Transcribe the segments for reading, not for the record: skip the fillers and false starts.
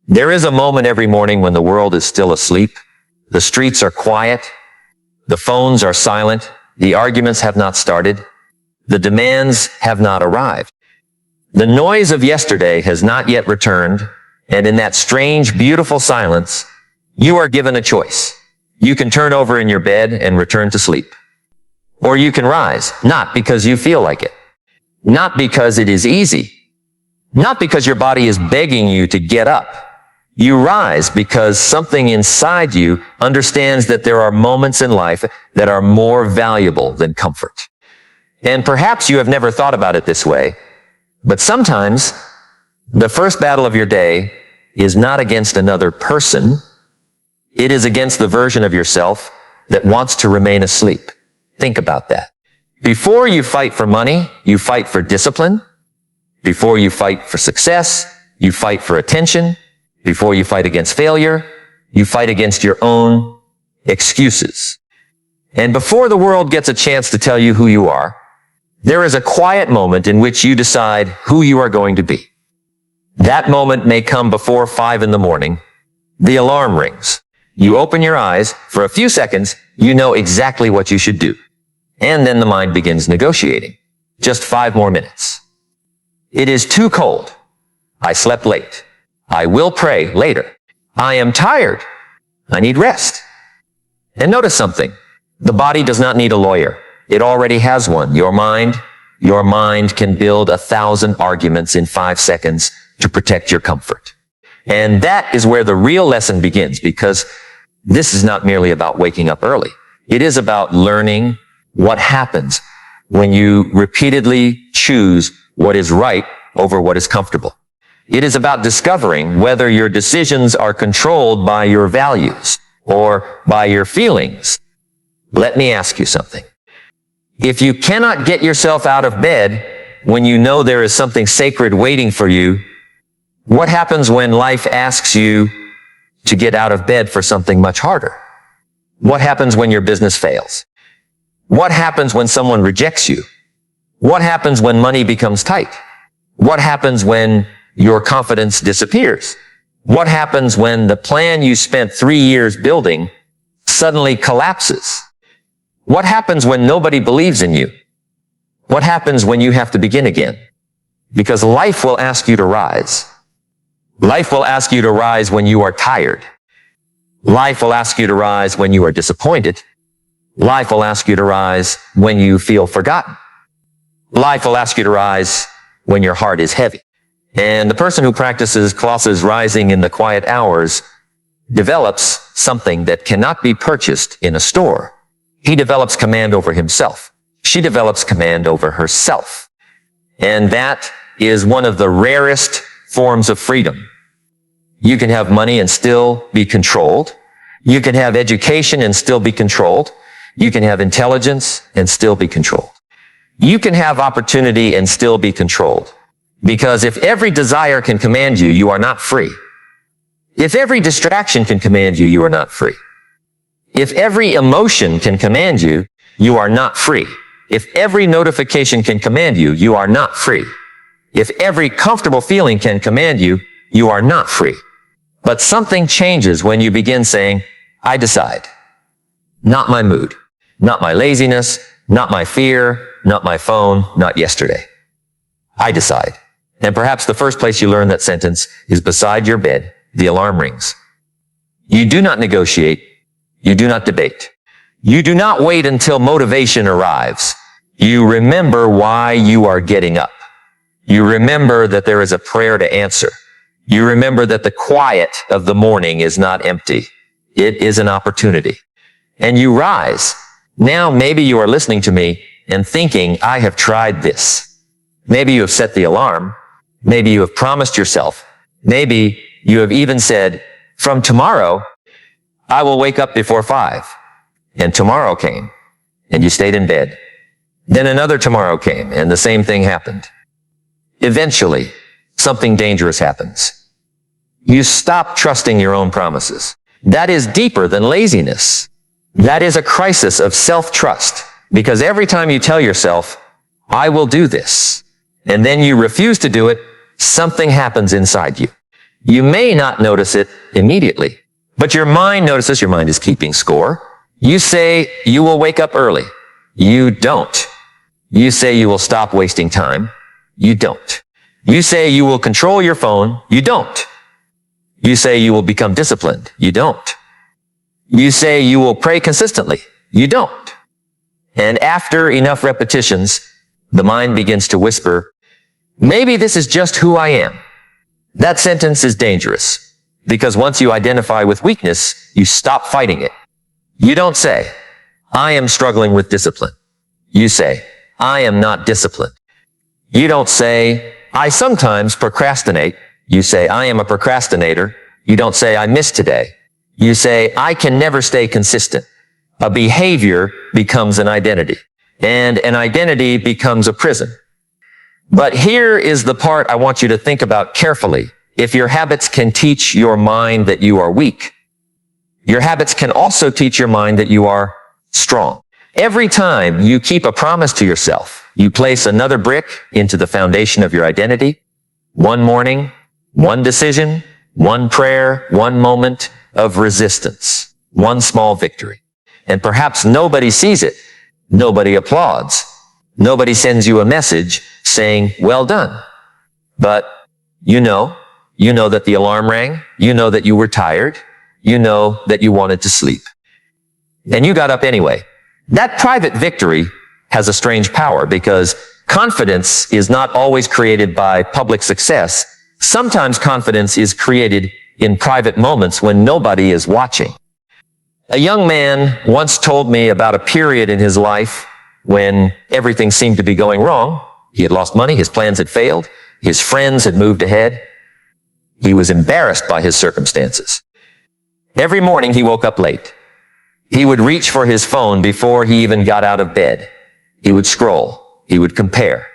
There is a moment every morning when the world is still asleep. The streets are quiet. The phones are silent. The arguments have not started. The demands have not arrived. The noise of yesterday has not yet returned. And in that strange, beautiful silence, you are given a choice. You can turn over in your bed and return to sleep. Or you can rise, not because you feel like it. Not because it is easy. Not because your body is begging you to get up. You rise because something inside you understands that there are moments in life that are more valuable than comfort. And perhaps you have never thought about it this way, but sometimes the first battle of your day is not against another person. It is against the version of yourself that wants to remain asleep. Think about that. Before you fight for money, you fight for discipline. Before you fight for success, you fight for attention. Before you fight against failure, you fight against your own excuses. And before the world gets a chance to tell you who you are, there is a quiet moment in which you decide who you are going to be. That moment may come before 5 a.m. The alarm rings. You open your eyes. For a few seconds, you know exactly what you should do. And then the mind begins negotiating. Just 5 more minutes. It is too cold. I slept late. I will pray later. I am tired. I need rest. And notice something. The body does not need a lawyer. It already has one. Your mind can build 1,000 arguments in 5 seconds to protect your comfort. And that is where the real lesson begins, because this is not merely about waking up early. It is about learning what happens when you repeatedly choose what is right over what is comfortable. It is about discovering whether your decisions are controlled by your values or by your feelings. Let me ask you something. If you cannot get yourself out of bed when you know there is something sacred waiting for you, what happens when life asks you to get out of bed for something much harder? What happens when your business fails? What happens when someone rejects you? What happens when money becomes tight? What happens when your confidence disappears? What happens when the plan you spent 3 years building suddenly collapses? What happens when nobody believes in you? What happens when you have to begin again? Because life will ask you to rise. Life will ask you to rise when you are tired. Life will ask you to rise when you are disappointed. Life will ask you to rise when you feel forgotten. Life will ask you to rise when your heart is heavy. And the person who practices Klaus's rising in the quiet hours develops something that cannot be purchased in a store. He develops command over himself. She develops command over herself. And that is one of the rarest forms of freedom. You can have money and still be controlled. You can have education and still be controlled. You can have intelligence and still be controlled. You can have opportunity and still be controlled. Because if every desire can command you, you are not free. If every distraction can command you, you are not free. If every emotion can command you, you are not free. If every notification can command you, you are not free. If every comfortable feeling can command you, you are not free. But something changes when you begin saying, I decide. Not my mood, not my laziness, not my fear, not my phone, not yesterday. I decide. And perhaps the first place you learn that sentence is beside your bed. The alarm rings. You do not negotiate. You do not debate. You do not wait until motivation arrives. You remember why you are getting up. You remember that there is a prayer to answer. You remember that the quiet of the morning is not empty. It is an opportunity. And you rise. Now maybe you are listening to me and thinking, I have tried this. Maybe you have set the alarm. Maybe you have promised yourself. Maybe you have even said, from tomorrow, I will wake up before 5. And tomorrow came, and you stayed in bed. Then another tomorrow came, and the same thing happened. Eventually, something dangerous happens. You stop trusting your own promises. That is deeper than laziness. That is a crisis of self-trust. Because every time you tell yourself, I will do this, and then you refuse to do it, something happens inside you. You may not notice it immediately, but your mind notices. Your mind is keeping score. You say you will wake up early. You don't. You say you will stop wasting time. You don't. You say you will control your phone. You don't. You say you will become disciplined. You don't. You say you will pray consistently. You don't. And after enough repetitions, the mind begins to whisper, maybe this is just who I am. That sentence is dangerous because once you identify with weakness, you stop fighting it. You don't say, I am struggling with discipline. You say, I am not disciplined. You don't say, I sometimes procrastinate. You say, I am a procrastinator. You don't say, I missed today. You say, I can never stay consistent. A behavior becomes an identity, and an identity becomes a prison. But here is the part I want you to think about carefully. If your habits can teach your mind that you are weak, your habits can also teach your mind that you are strong. Every time you keep a promise to yourself, you place another brick into the foundation of your identity. One morning, one decision, one prayer, one moment of resistance, one small victory. And perhaps nobody sees it. Nobody applauds. Nobody sends you a message saying, well done. But you know that the alarm rang. You know that you were tired. You know that you wanted to sleep. And you got up anyway. That private victory has a strange power because confidence is not always created by public success. Sometimes confidence is created in private moments when nobody is watching. A young man once told me about a period in his life when everything seemed to be going wrong. He had lost money, his plans had failed, his friends had moved ahead. He was embarrassed by his circumstances. Every morning he woke up late. He would reach for his phone before he even got out of bed. He would scroll. He would compare.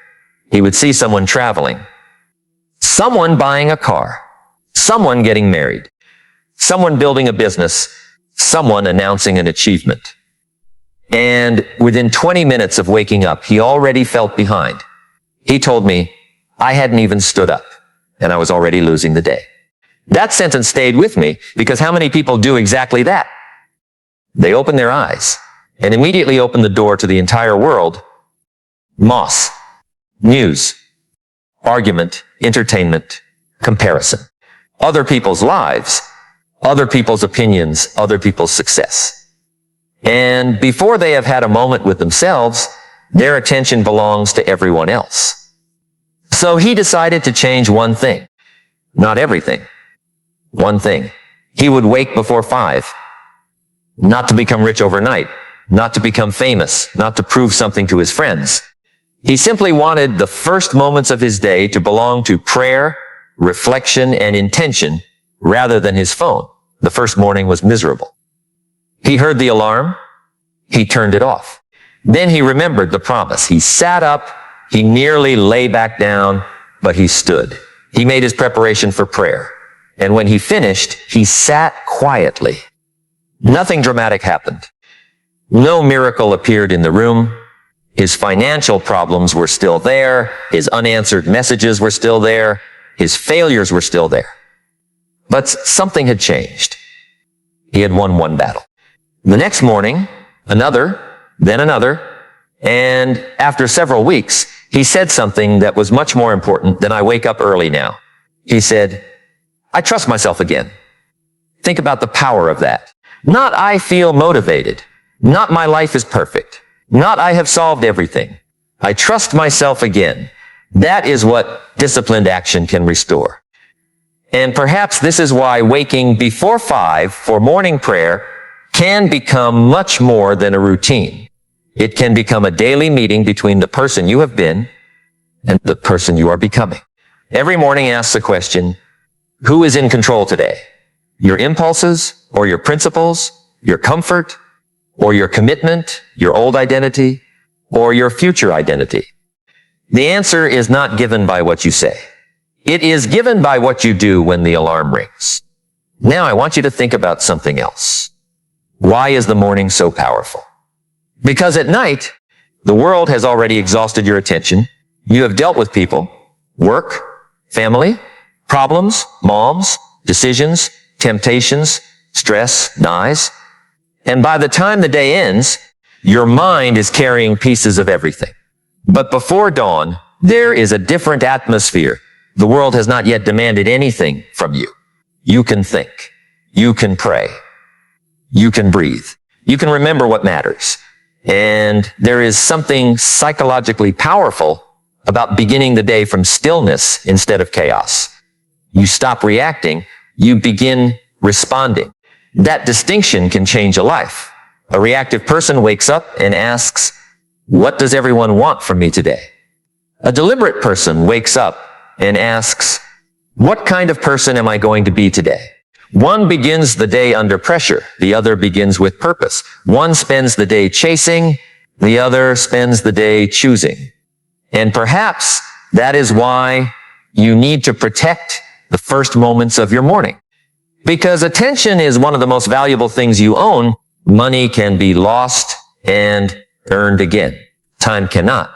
He would see someone traveling, someone buying a car, someone getting married, someone building a business, someone announcing an achievement. And within 20 minutes of waking up, he already felt behind. He told me, I hadn't even stood up, and I was already losing the day. That sentence stayed with me because how many people do exactly that? They open their eyes and immediately open the door to the entire world. Moss, news, argument, entertainment, comparison, other people's lives, other people's opinions, other people's success. And before they have had a moment with themselves, their attention belongs to everyone else. So he decided to change one thing, not everything. One thing. He would wake before 5, not to become rich overnight, not to become famous, not to prove something to his friends. He simply wanted the first moments of his day to belong to prayer, reflection, and intention rather than his phone. The first morning was miserable. He heard the alarm. He turned it off. Then he remembered the promise. He sat up. He nearly lay back down, but he stood. He made his preparation for prayer. And when he finished, he sat quietly. Nothing dramatic happened. No miracle appeared in the room. His financial problems were still there. His unanswered messages were still there. His failures were still there. But something had changed. He had won one battle. The next morning, another, then another, and after several weeks, he said something that was much more important than I wake up early now. He said, I trust myself again. Think about the power of that. Not I feel motivated. Not my life is perfect. Not I have solved everything. I trust myself again. That is what disciplined action can restore. And perhaps this is why waking before 5 for morning prayer can become much more than a routine. It can become a daily meeting between the person you have been and the person you are becoming. Every morning ask the question, who is in control today? Your impulses or your principles, your comfort or your commitment, your old identity or your future identity? The answer is not given by what you say. It is given by what you do when the alarm rings. Now I want you to think about something else. Why is the morning so powerful? Because at night, the world has already exhausted your attention. You have dealt with people, work, family, Problems, moms, decisions, temptations, stress, lies. And by the time the day ends, your mind is carrying pieces of everything. But before dawn, there is a different atmosphere. The world has not yet demanded anything from you. You can think. You can pray. You can breathe. You can remember what matters. And there is something psychologically powerful about beginning the day from stillness instead of chaos. You stop reacting. You begin responding. That distinction can change a life. A reactive person wakes up and asks, what does everyone want from me today? A deliberate person wakes up and asks, what kind of person am I going to be today? One begins the day under pressure. The other begins with purpose. One spends the day chasing. The other spends the day choosing. And perhaps that is why you need to protect the first moments of your morning. Because attention is one of the most valuable things you own. Money can be lost and earned again. Time cannot.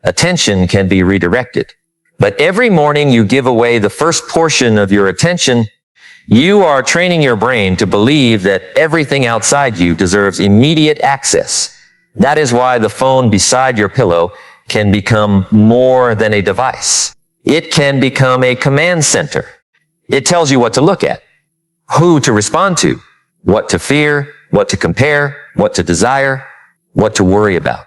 Attention can be redirected. But every morning you give away the first portion of your attention, you are training your brain to believe that everything outside you deserves immediate access. That is why the phone beside your pillow can become more than a device. It can become a command center. It tells you what to look at, who to respond to, what to fear, what to compare, what to desire, what to worry about.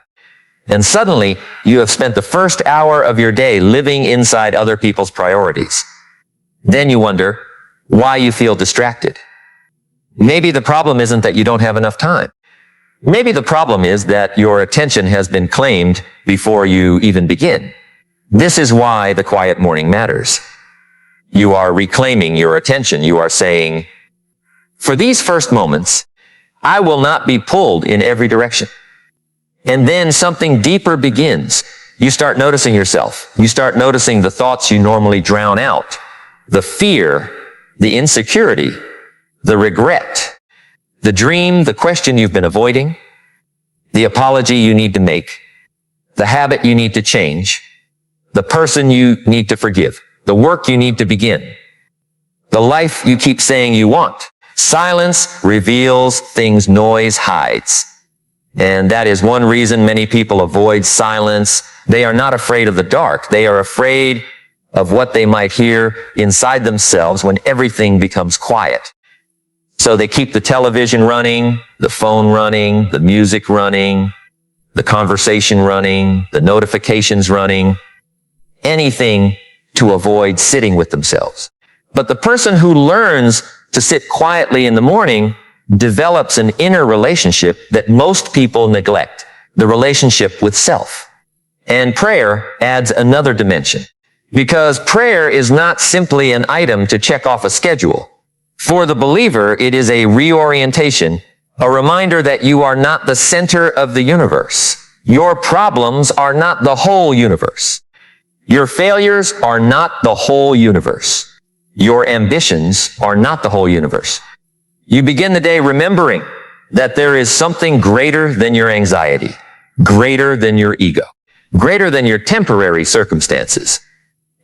And suddenly, you have spent the first hour of your day living inside other people's priorities. Then you wonder why you feel distracted. Maybe the problem isn't that you don't have enough time. Maybe the problem is that your attention has been claimed before you even begin. This is why the quiet morning matters. You are reclaiming your attention. You are saying, for these first moments, I will not be pulled in every direction. And then something deeper begins. You start noticing yourself. You start noticing the thoughts you normally drown out. The fear, the insecurity, the regret, the dream, the question you've been avoiding, the apology you need to make, the habit you need to change, the person you need to forgive, the work you need to begin, the life you keep saying you want. Silence reveals things noise hides. And that is one reason many people avoid silence. They are not afraid of the dark. They are afraid of what they might hear inside themselves when everything becomes quiet. So they keep the television running, the phone running, the music running, the conversation running, the notifications running, anything to avoid sitting with themselves. But the person who learns to sit quietly in the morning develops an inner relationship that most people neglect, the relationship with self. And prayer adds another dimension, because prayer is not simply an item to check off a schedule. For the believer, it is a reorientation, a reminder that you are not the center of the universe. Your problems are not the whole universe. Your failures are not the whole universe. Your ambitions are not the whole universe. You begin the day remembering that there is something greater than your anxiety, greater than your ego, greater than your temporary circumstances.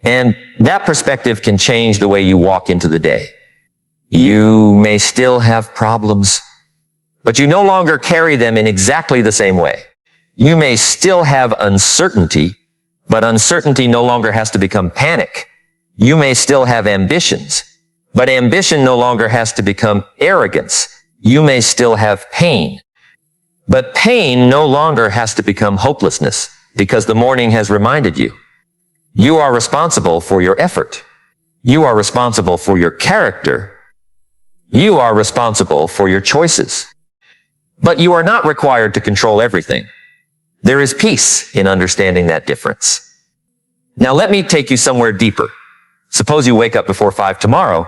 And that perspective can change the way you walk into the day. You may still have problems, but you no longer carry them in exactly the same way. You may still have uncertainty, but uncertainty no longer has to become panic. You may still have ambitions, but ambition no longer has to become arrogance. You may still have pain, but pain no longer has to become hopelessness, because the morning has reminded you. You are responsible for your effort. You are responsible for your character. You are responsible for your choices. But you are not required to control everything. There is peace in understanding that difference. Now let me take you somewhere deeper. Suppose you wake up before 5 tomorrow.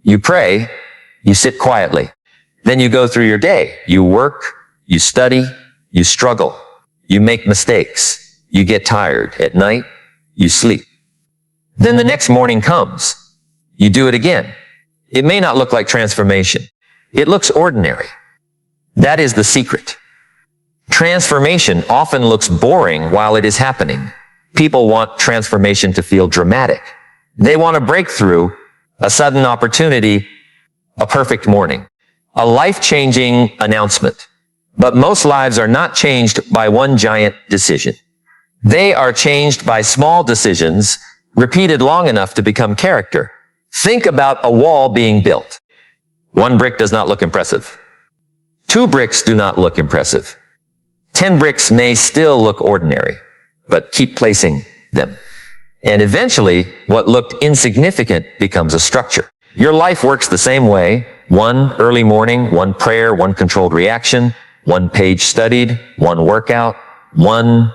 You pray, you sit quietly. Then you go through your day. You work, you study, you struggle, you make mistakes, you get tired. At night, you sleep. Then the next morning comes. You do it again. It may not look like transformation. It looks ordinary. That is the secret. Transformation often looks boring while it is happening. People want transformation to feel dramatic. They want a breakthrough, a sudden opportunity, a perfect morning, a life-changing announcement. But most lives are not changed by one giant decision. They are changed by small decisions repeated long enough to become character. Think about a wall being built. One brick does not look impressive. 2 bricks do not look impressive. 10 bricks may still look ordinary, but keep placing them. And eventually, what looked insignificant becomes a structure. Your life works the same way. 1 early morning, 1 prayer, 1 controlled reaction, 1 page studied, 1 workout, 1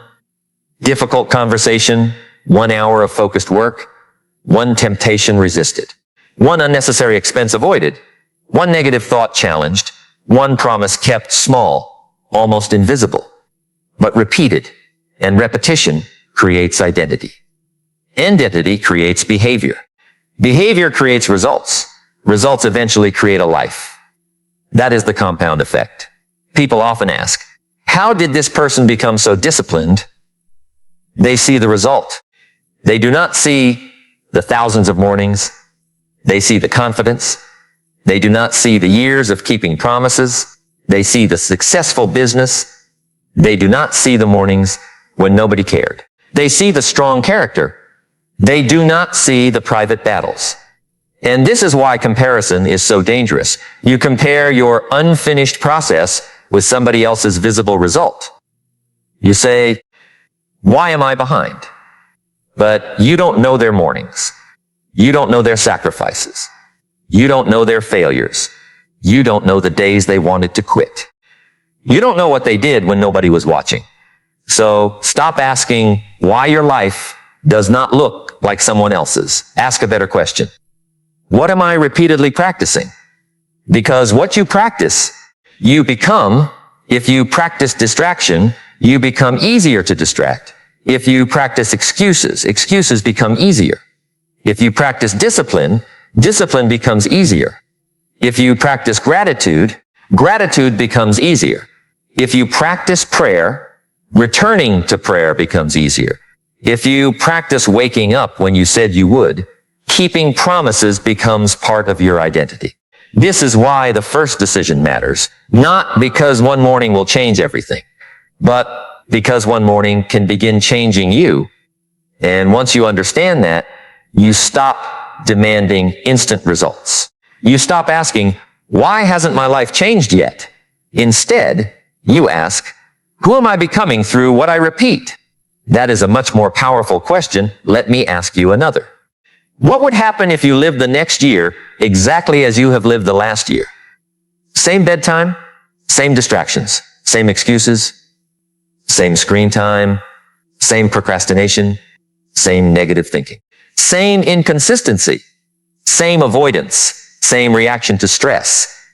difficult conversation, 1 hour of focused work, 1 temptation resisted, 1 unnecessary expense avoided, 1 negative thought challenged, 1 promise kept small, almost invisible, but repeated, and repetition creates identity. Identity creates behavior. Behavior creates results. Results eventually create a life. That is the compound effect. People often ask, how did this person become so disciplined? They see the result. They do not see the thousands of mornings. They see the confidence. They do not see the years of keeping promises. They see the successful business. They do not see the mornings when nobody cared. They see the strong character. They do not see the private battles. And this is why comparison is so dangerous. You compare your unfinished process with somebody else's visible result. You say, why am I behind? But you don't know their mornings. You don't know their sacrifices. You don't know their failures. You don't know the days they wanted to quit. You don't know what they did when nobody was watching. So stop asking why your life does not look like someone else's. Ask a better question. What am I repeatedly practicing? Because what you practice, you become. If you practice distraction, you become easier to distract. If you practice excuses, excuses become easier. If you practice discipline, discipline becomes easier. If you practice gratitude, gratitude becomes easier. If you practice prayer, returning to prayer becomes easier. If you practice waking up when you said you would, keeping promises becomes part of your identity. This is why the first decision matters, not because one morning will change everything, but because one morning can begin changing you. And once you understand that, you stop demanding instant results. You stop asking, why hasn't my life changed yet? Instead, you ask, who am I becoming through what I repeat? That is a much more powerful question. Let me ask you another. What would happen if you lived the next year exactly as you have lived the last year? Same bedtime, same distractions, same excuses, same screen time, same procrastination, same negative thinking, same inconsistency, same avoidance, same reaction to stress,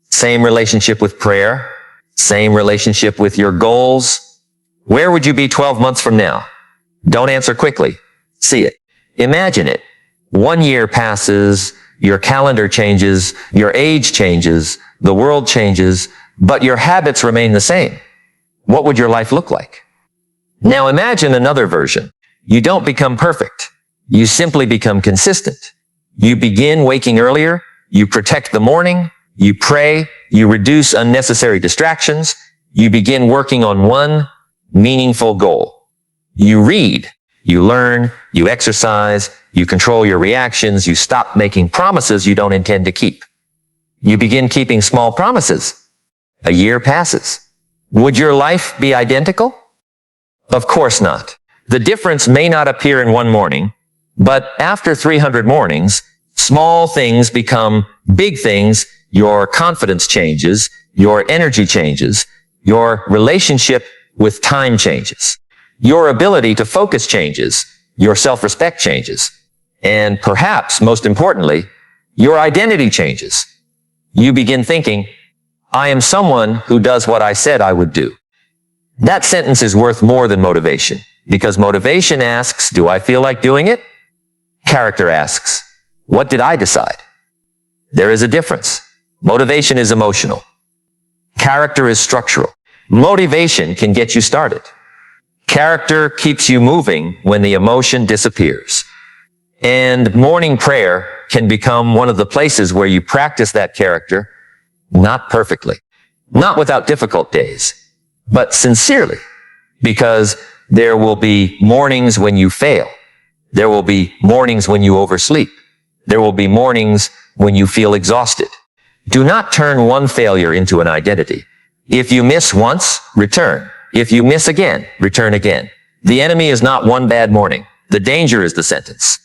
same relationship with prayer, same relationship with your goals. Where would you be 12 months from now? Don't answer quickly. See it. Imagine it. 1 year passes, your calendar changes, your age changes, the world changes, but your habits remain the same. What would your life look like? Now imagine another version. You don't become perfect. You simply become consistent. You begin waking earlier, you protect the morning, you pray, you reduce unnecessary distractions, you begin working on one meaningful goal. You read, you learn, you exercise, you control your reactions, you stop making promises you don't intend to keep. You begin keeping small promises. A year passes. Would your life be identical? Of course not. The difference may not appear in one morning, but after 300 mornings, small things become big things. Your confidence changes, your energy changes, your relationship with time changes, your ability to focus changes, your self-respect changes, and perhaps most importantly, your identity changes. You begin thinking, I am someone who does what I said I would do. That sentence is worth more than motivation, because motivation asks, do I feel like doing it? Character asks, what did I decide? There is a difference. Motivation is emotional. Character is structural. Motivation can get you started. Character keeps you moving when the emotion disappears. And morning prayer can become one of the places where you practice that character, not perfectly, not without difficult days, but sincerely, because there will be mornings when you fail. There will be mornings when you oversleep. There will be mornings when you feel exhausted. Do not turn one failure into an identity. If you miss once, return. If you miss again, return again. The enemy is not one bad morning. The danger is the sentence.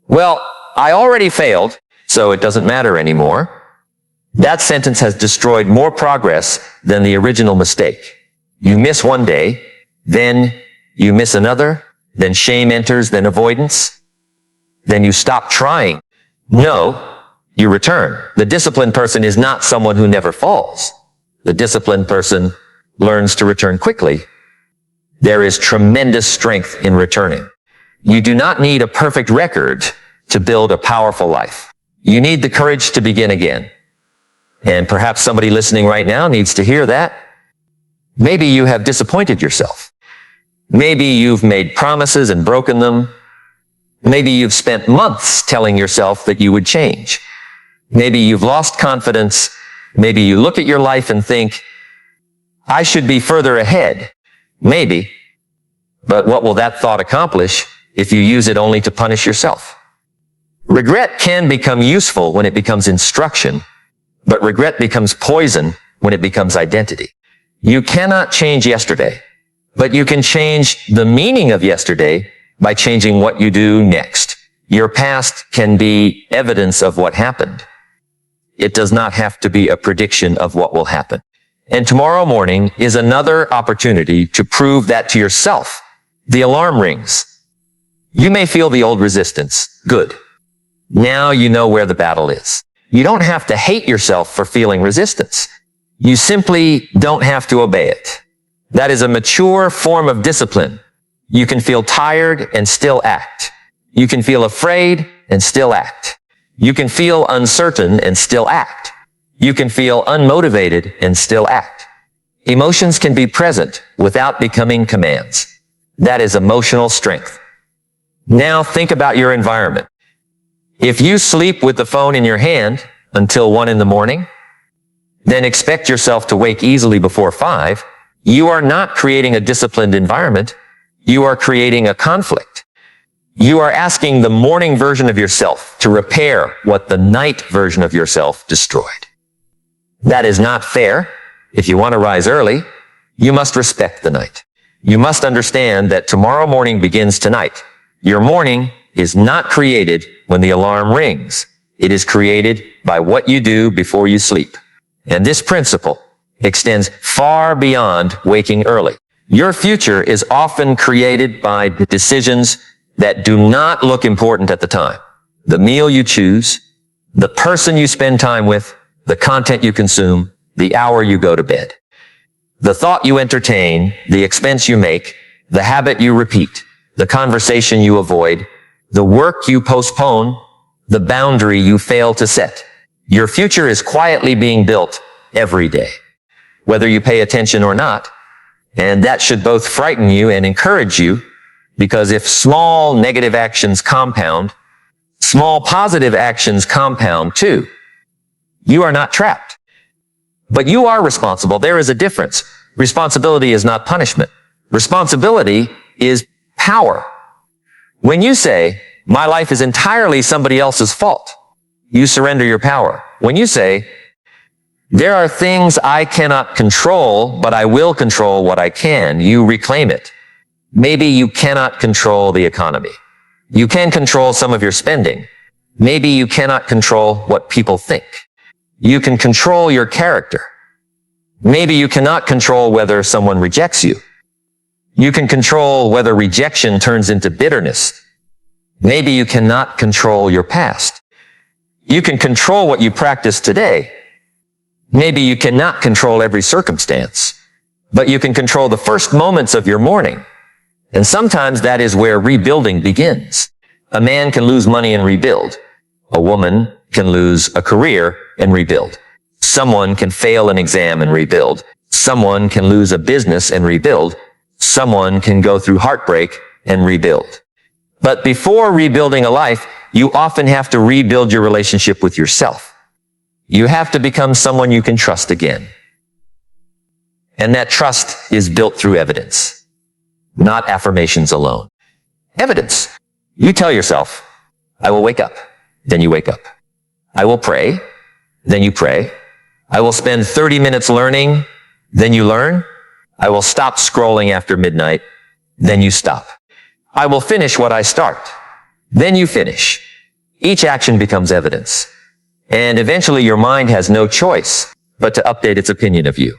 Well, I already failed, so it doesn't matter anymore. That sentence has destroyed more progress than the original mistake. You miss one day, then you miss another, then shame enters, then avoidance, then you stop trying. No, you return. The disciplined person is not someone who never falls. The disciplined person learns to return quickly. There is tremendous strength in returning. You do not need a perfect record to build a powerful life. You need the courage to begin again. And perhaps somebody listening right now needs to hear that. Maybe you have disappointed yourself. Maybe you've made promises and broken them. Maybe you've spent months telling yourself that you would change. Maybe you've lost confidence. Maybe you look at your life and think, I should be further ahead. Maybe. But what will that thought accomplish if you use it only to punish yourself? Regret can become useful when it becomes instruction, but regret becomes poison when it becomes identity. You cannot change yesterday, but you can change the meaning of yesterday by changing what you do next. Your past can be evidence of what happened. It does not have to be a prediction of what will happen. And tomorrow morning is another opportunity to prove that to yourself. The alarm rings. You may feel the old resistance. Good. Now you know where the battle is. You don't have to hate yourself for feeling resistance. You simply don't have to obey it. That is a mature form of discipline. You can feel tired and still act. You can feel afraid and still act. You can feel uncertain and still act. You can feel unmotivated and still act. Emotions can be present without becoming commands. That is emotional strength. Now think about your environment. If you sleep with the phone in your hand until 1 a.m, then expect yourself to wake easily before 5. You are not creating a disciplined environment. You are creating a conflict. You are asking the morning version of yourself to repair what the night version of yourself destroyed. That is not fair. If you want to rise early, you must respect the night. You must understand that tomorrow morning begins tonight. Your morning is not created when the alarm rings. It is created by what you do before you sleep. And this principle extends far beyond waking early. Your future is often created by the decisions that do not look important at the time. The meal you choose, the person you spend time with, the content you consume, the hour you go to bed. The thought you entertain, the expense you make, the habit you repeat, the conversation you avoid, the work you postpone, the boundary you fail to set. Your future is quietly being built every day, whether you pay attention or not. And that should both frighten you and encourage you, because if small negative actions compound, small positive actions compound too. You are not trapped. But you are responsible. There is a difference. Responsibility is not punishment. Responsibility is power. When you say, my life is entirely somebody else's fault, you surrender your power. When you say, there are things I cannot control, but I will control what I can, you reclaim it. Maybe you cannot control the economy. You can control some of your spending. Maybe you cannot control what people think. You can control your character. Maybe you cannot control whether someone rejects you. You can control whether rejection turns into bitterness. Maybe you cannot control your past. You can control what you practice today. Maybe you cannot control every circumstance, but you can control the first moments of your morning. And sometimes that is where rebuilding begins. A man can lose money and rebuild. A woman can lose a career and rebuild. Someone can fail an exam and rebuild. Someone can lose a business and rebuild. Someone can go through heartbreak and rebuild. But before rebuilding a life, you often have to rebuild your relationship with yourself. You have to become someone you can trust again. And that trust is built through evidence, not affirmations alone. Evidence. You tell yourself, I will wake up. Then you wake up. I will pray. Then you pray. I will spend 30 minutes learning. Then you learn. I will stop scrolling after midnight. Then you stop. I will finish what I start. Then you finish. Each action becomes evidence. And eventually your mind has no choice but to update its opinion of you.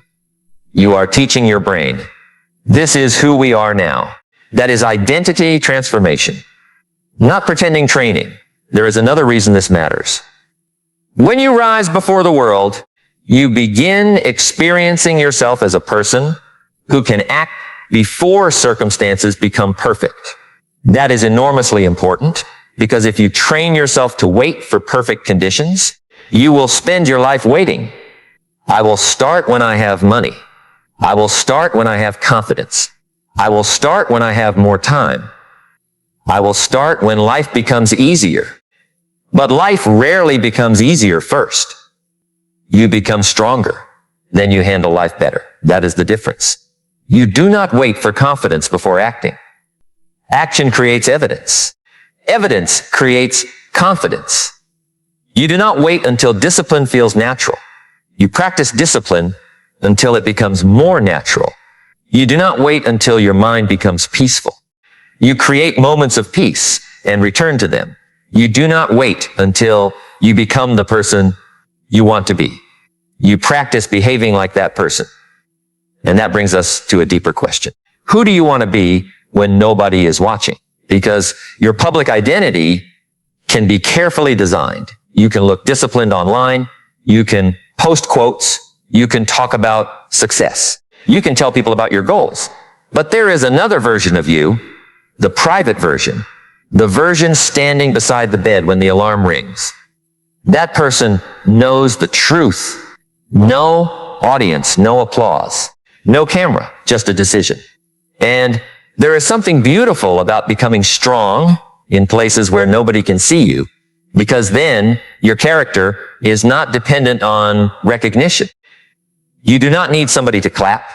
You are teaching your brain. This is who we are now. That is identity transformation. Not pretending training. There is another reason this matters. When you rise before the world, you begin experiencing yourself as a person who can act before circumstances become perfect. That is enormously important because if you train yourself to wait for perfect conditions, you will spend your life waiting. I will start when I have money. I will start when I have confidence. I will start when I have more time. I will start when life becomes easier. But life rarely becomes easier first. You become stronger. Then you handle life better. That is the difference. You do not wait for confidence before acting. Action creates evidence. Evidence creates confidence. You do not wait until discipline feels natural. You practice discipline until it becomes more natural. You do not wait until your mind becomes peaceful. You create moments of peace and return to them. You do not wait until you become the person you want to be. You practice behaving like that person. And that brings us to a deeper question. Who do you want to be when nobody is watching? Because your public identity can be carefully designed. You can look disciplined online. You can post quotes. You can talk about success. You can tell people about your goals. But there is another version of you, the private version, the version standing beside the bed when the alarm rings. That person knows the truth. No audience, no applause, no camera, just a decision. And there is something beautiful about becoming strong in places where nobody can see you, because then your character is not dependent on recognition. You do not need somebody to clap.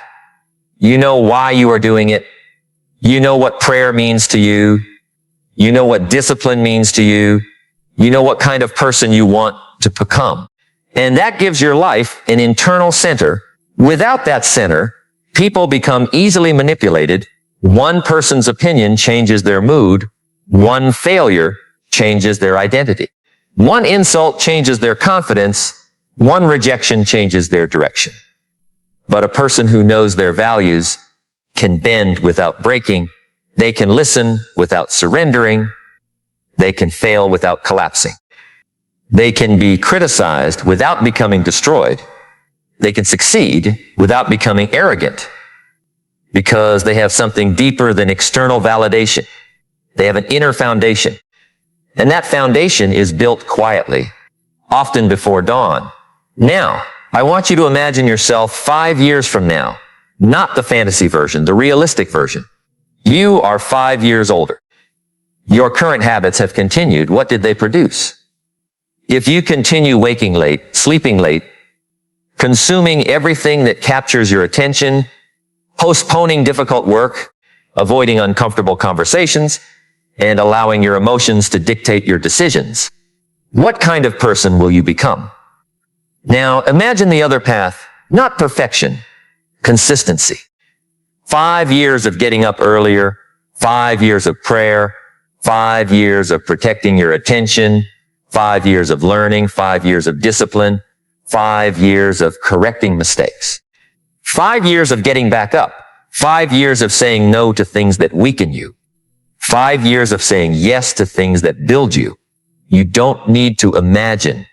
You know why you are doing it. You know what prayer means to you. You know what discipline means to you. You know what kind of person you want to become. And that gives your life an internal center. Without that center, people become easily manipulated. One person's opinion changes their mood. One failure changes their identity. One insult changes their confidence. One rejection changes their direction. But a person who knows their values can bend without breaking. They can listen without surrendering. They can fail without collapsing. They can be criticized without becoming destroyed. They can succeed without becoming arrogant because they have something deeper than external validation. They have an inner foundation. And that foundation is built quietly, often before dawn. Now, I want you to imagine yourself 5 years from now, not the fantasy version, the realistic version. You are 5 years older. Your current habits have continued. What did they produce? If you continue waking late, sleeping late, consuming everything that captures your attention, postponing difficult work, avoiding uncomfortable conversations, and allowing your emotions to dictate your decisions, what kind of person will you become? Now, imagine the other path, not perfection, consistency. 5 years of getting up earlier, 5 years of prayer, 5 years of protecting your attention, 5 years of learning, 5 years of discipline, 5 years of correcting mistakes, 5 years of getting back up, 5 years of saying no to things that weaken you, 5 years of saying yes to things that build you. You don't need to imagine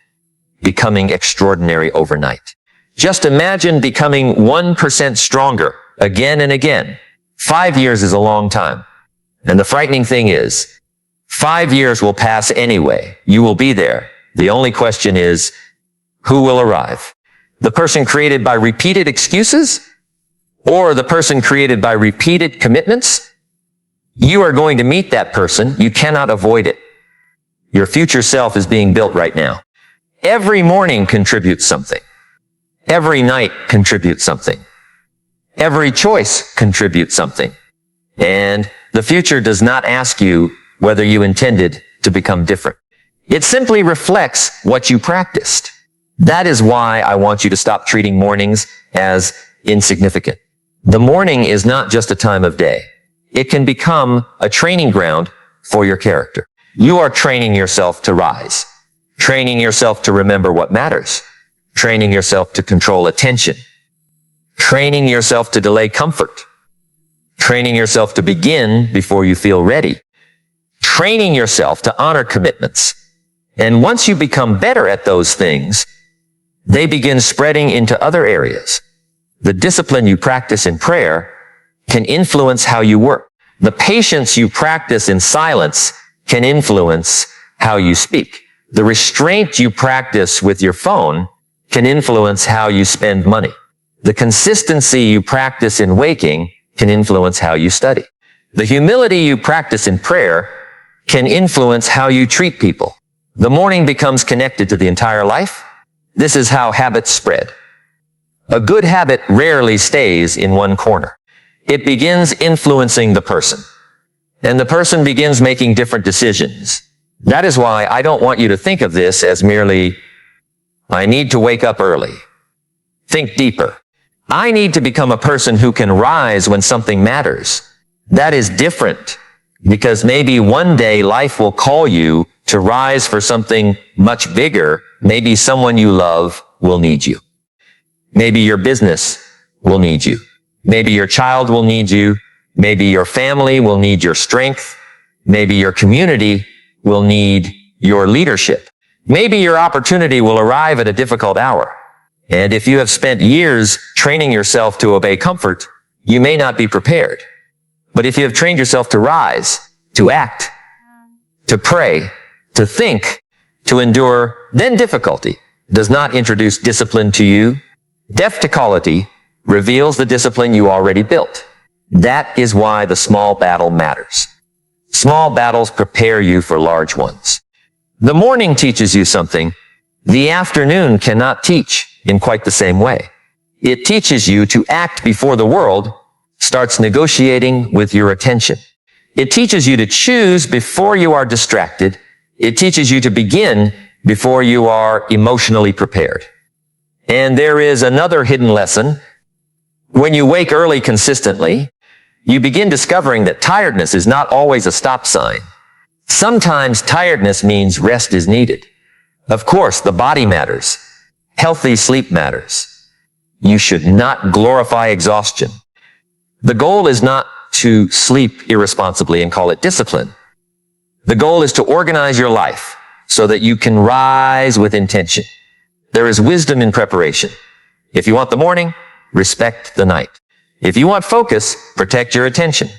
becoming extraordinary overnight. Just imagine becoming 1% stronger again and again. 5 years is a long time. And the frightening thing is, 5 years will pass anyway. You will be there. The only question is, who will arrive? The person created by repeated excuses or the person created by repeated commitments? You are going to meet that person. You cannot avoid it. Your future self is being built right now. Every morning contributes something. Every night contributes something. Every choice contributes something. And the future does not ask you whether you intended to become different. It simply reflects what you practiced. That is why I want you to stop treating mornings as insignificant. The morning is not just a time of day. It can become a training ground for your character. You are training yourself to rise, training yourself to remember what matters, training yourself to control attention, training yourself to delay comfort, training yourself to begin before you feel ready, training yourself to honor commitments. And once you become better at those things, they begin spreading into other areas. The discipline you practice in prayer can influence how you work. The patience you practice in silence can influence how you speak. The restraint you practice with your phone can influence how you spend money. The consistency you practice in waking can influence how you study. The humility you practice in prayer can influence how you treat people. The morning becomes connected to the entire life. This is how habits spread. A good habit rarely stays in one corner. It begins influencing the person, and the person begins making different decisions. That is why I don't want you to think of this as merely, I need to wake up early. Think deeper. I need to become a person who can rise when something matters. That is different, because maybe one day life will call you to rise for something much bigger. Maybe someone you love will need you. Maybe your business will need you. Maybe your child will need you. Maybe your family will need your strength. Maybe your community will need your leadership. Maybe your opportunity will arrive at a difficult hour. And if you have spent years training yourself to obey comfort, you may not be prepared. But if you have trained yourself to rise, to act, to pray, to think, to endure, then difficulty does not introduce discipline to you. Difficulty reveals the discipline you already built. That is why the small battle matters. Small battles prepare you for large ones. The morning teaches you something the afternoon cannot teach in quite the same way. It teaches you to act before the world starts negotiating with your attention. It teaches you to choose before you are distracted. It teaches you to begin before you are emotionally prepared. And there is another hidden lesson. When you wake early consistently, you begin discovering that tiredness is not always a stop sign. Sometimes tiredness means rest is needed. Of course, the body matters. Healthy sleep matters. You should not glorify exhaustion. The goal is not to sleep irresponsibly and call it discipline. The goal is to organize your life so that you can rise with intention. There is wisdom in preparation. If you want the morning, respect the night. If you want focus, protect your attention.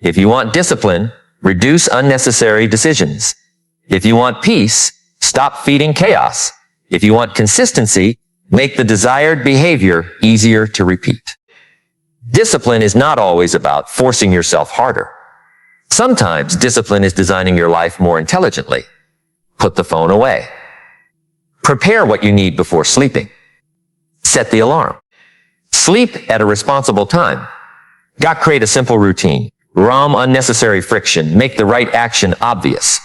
If you want discipline, reduce unnecessary decisions. If you want peace, stop feeding chaos. If you want consistency, make the desired behavior easier to repeat. Discipline is not always about forcing yourself harder. Sometimes discipline is designing your life more intelligently. Put the phone away. Prepare what you need before sleeping. Set the alarm. Sleep at a responsible time. Create a simple routine. Rom unnecessary friction. Make the right action obvious.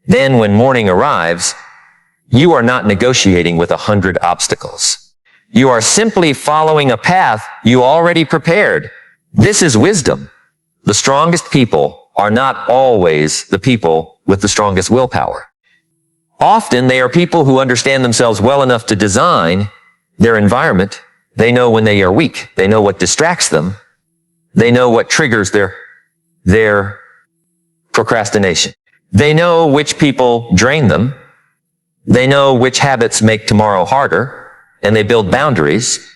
Then when morning arrives, you are not negotiating with 100 obstacles. You are simply following a path you already prepared. This is wisdom. The strongest people are not always the people with the strongest willpower. Often they are people who understand themselves well enough to design their environment. They know when they are weak. They know what distracts them. They know what triggers their procrastination. They know which people drain them. They know which habits make tomorrow harder, and they build boundaries.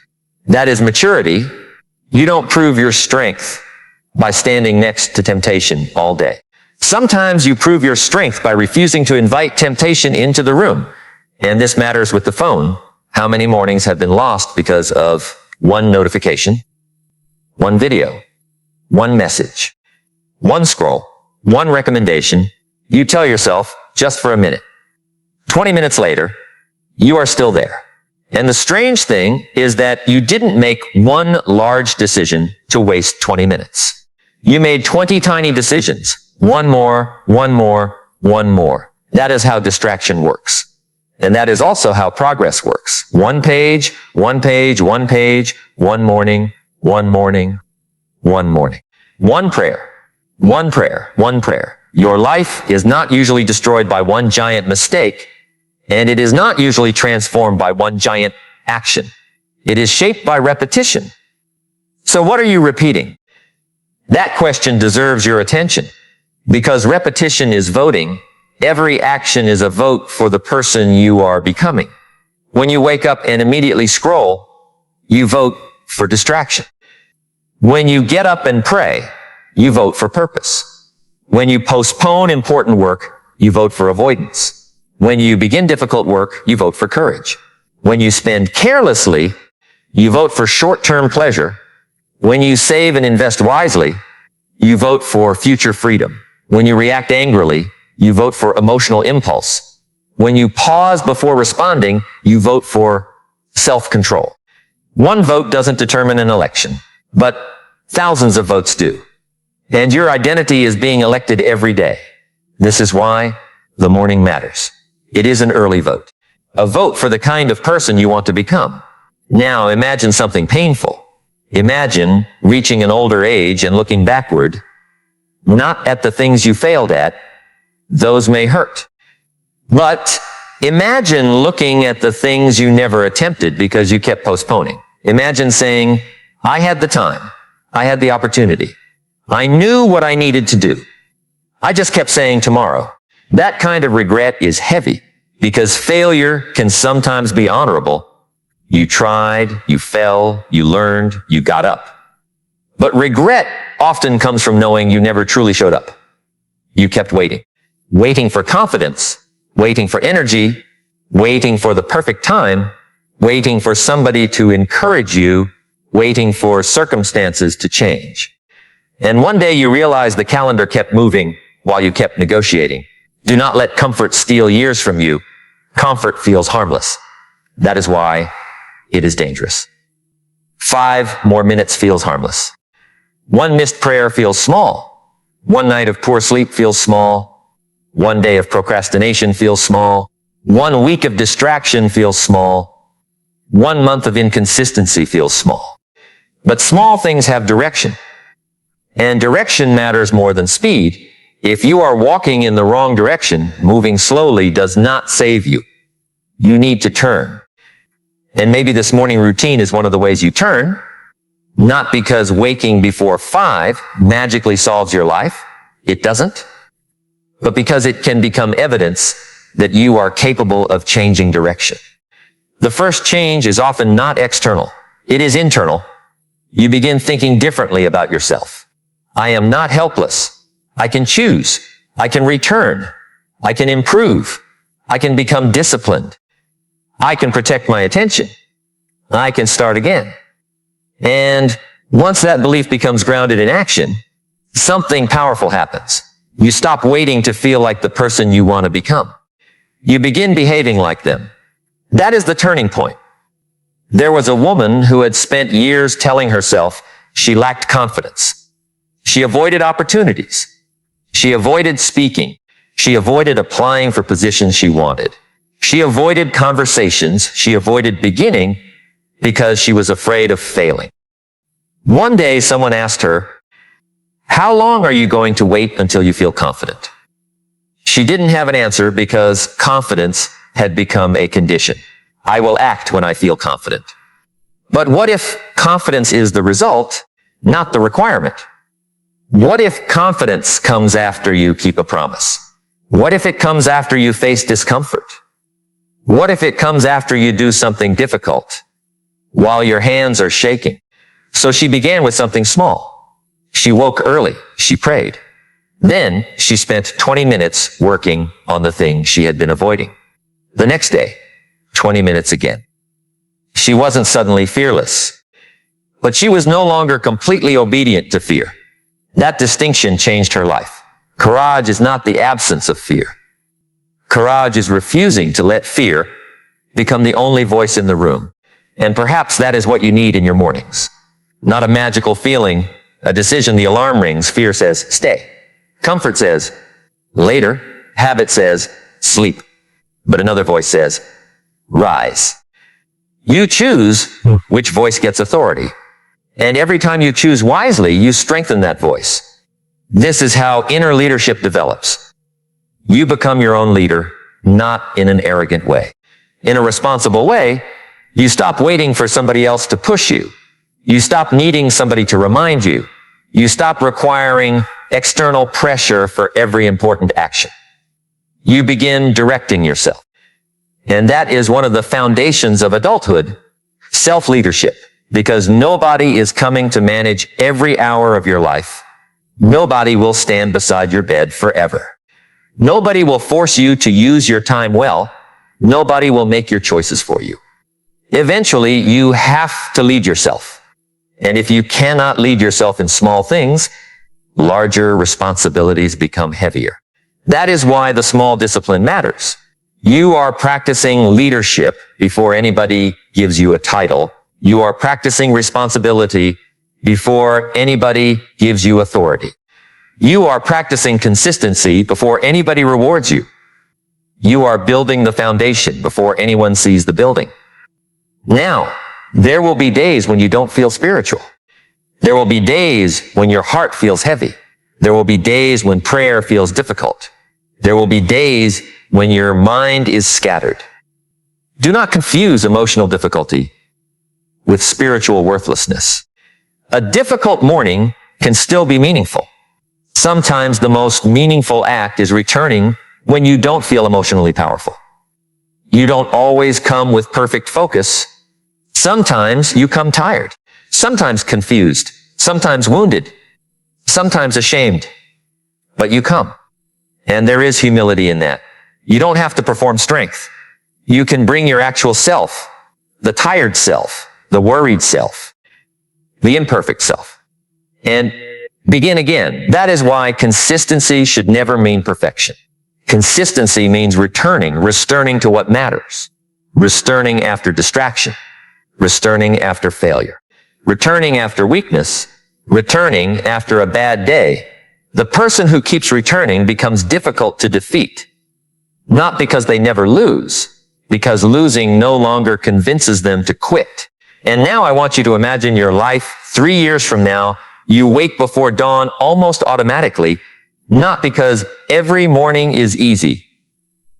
That is maturity. You don't prove your strength by standing next to temptation all day. Sometimes you prove your strength by refusing to invite temptation into the room. And this matters with the phone. How many mornings have been lost because of one notification, one video, one message, one scroll, one recommendation. You tell yourself, just for a minute. 20 minutes later, you are still there. And the strange thing is that you didn't make one large decision to waste 20 minutes. You made 20 tiny decisions. One more, one more, one more. That is how distraction works. And that is also how progress works. One page, one page, one page, one morning, one morning, one morning. One prayer, one prayer, one prayer. Your life is not usually destroyed by one giant mistake, and it is not usually transformed by one giant action. It is shaped by repetition. So what are you repeating? That question deserves your attention, because repetition is voting. Every action is a vote for the person you are becoming. When you wake up and immediately scroll, you vote for distraction. When you get up and pray, you vote for purpose. When you postpone important work, you vote for avoidance. When you begin difficult work, you vote for courage. When you spend carelessly, you vote for short-term pleasure. When you save and invest wisely, you vote for future freedom. When you react angrily, you vote for emotional impulse. When you pause before responding, you vote for self-control. One vote doesn't determine an election, but thousands of votes do. And your identity is being elected every day. This is why the morning matters. It is an early vote. A vote for the kind of person you want to become. Now imagine something painful. Imagine reaching an older age and looking backward, not at the things you failed at. Those may hurt. But imagine looking at the things you never attempted because you kept postponing. Imagine saying, I had the time. I had the opportunity. I knew what I needed to do. I just kept saying tomorrow. That kind of regret is heavy because failure can sometimes be honorable. You tried, you fell, you learned, you got up. But regret often comes from knowing you never truly showed up. You kept waiting. Waiting for confidence, waiting for energy, waiting for the perfect time, waiting for somebody to encourage you, waiting for circumstances to change. And one day you realize the calendar kept moving while you kept negotiating. Do not let comfort steal years from you. Comfort feels harmless. That is why it is dangerous. 5 more minutes feels harmless. One missed prayer feels small. One night of poor sleep feels small. One day of procrastination feels small. 1 week of distraction feels small. 1 month of inconsistency feels small. But small things have direction. And direction matters more than speed. If you are walking in the wrong direction, moving slowly does not save you. You need to turn. And maybe this morning routine is one of the ways you turn. Not because waking before 5 magically solves your life. It doesn't. But because it can become evidence that you are capable of changing direction. The first change is often not external. It is internal. You begin thinking differently about yourself. I am not helpless. I can choose. I can return. I can improve. I can become disciplined. I can protect my attention. I can start again. And once that belief becomes grounded in action, something powerful happens. You stop waiting to feel like the person you want to become. You begin behaving like them. That is the turning point. There was a woman who had spent years telling herself she lacked confidence. She avoided opportunities. She avoided speaking. She avoided applying for positions she wanted. She avoided conversations. She avoided beginning because she was afraid of failing. One day someone asked her, how long are you going to wait until you feel confident? She didn't have an answer because confidence had become a condition. I will act when I feel confident. But what if confidence is the result, not the requirement? What if confidence comes after you keep a promise? What if it comes after you face discomfort? What if it comes after you do something difficult while your hands are shaking? So she began with something small. She woke early. She prayed. Then she spent 20 minutes working on the thing she had been avoiding. The next day, 20 minutes again. She wasn't suddenly fearless, but she was no longer completely obedient to fear. That distinction changed her life. Courage is not the absence of fear. Courage is refusing to let fear become the only voice in the room. And perhaps that is what you need in your mornings. Not a magical feeling, a decision. The alarm rings. Fear says, stay. Comfort says, later. Habit says, sleep. But another voice says, rise. You choose which voice gets authority. And every time you choose wisely, you strengthen that voice. This is how inner leadership develops. You become your own leader, not in an arrogant way. In a responsible way, you stop waiting for somebody else to push you. You stop needing somebody to remind you. You stop requiring external pressure for every important action. You begin directing yourself. And that is one of the foundations of adulthood, self-leadership, because nobody is coming to manage every hour of your life. Nobody will stand beside your bed forever. Nobody will force you to use your time well. Nobody will make your choices for you. Eventually, you have to lead yourself. And if you cannot lead yourself in small things, larger responsibilities become heavier. That is why the small discipline matters. You are practicing leadership before anybody gives you a title. You are practicing responsibility before anybody gives you authority. You are practicing consistency before anybody rewards you. You are building the foundation before anyone sees the building. Now, there will be days when you don't feel spiritual. There will be days when your heart feels heavy. There will be days when prayer feels difficult. There will be days when your mind is scattered. Do not confuse emotional difficulty with spiritual worthlessness. A difficult morning can still be meaningful. Sometimes the most meaningful act is returning when you don't feel emotionally powerful. You don't always come with perfect focus. Sometimes you come tired, sometimes confused, sometimes wounded, sometimes ashamed, but you come. And there is humility in that. You don't have to perform strength. You can bring your actual self, the tired self, the worried self, the imperfect self, and begin again. That is why consistency should never mean perfection. Consistency means returning to what matters, returning after distraction, returning after failure, returning after weakness, returning after a bad day. The person who keeps returning becomes difficult to defeat, not because they never lose, because losing no longer convinces them to quit. And now I want you to imagine your life 3 years from now. You wake before dawn almost automatically, not because every morning is easy,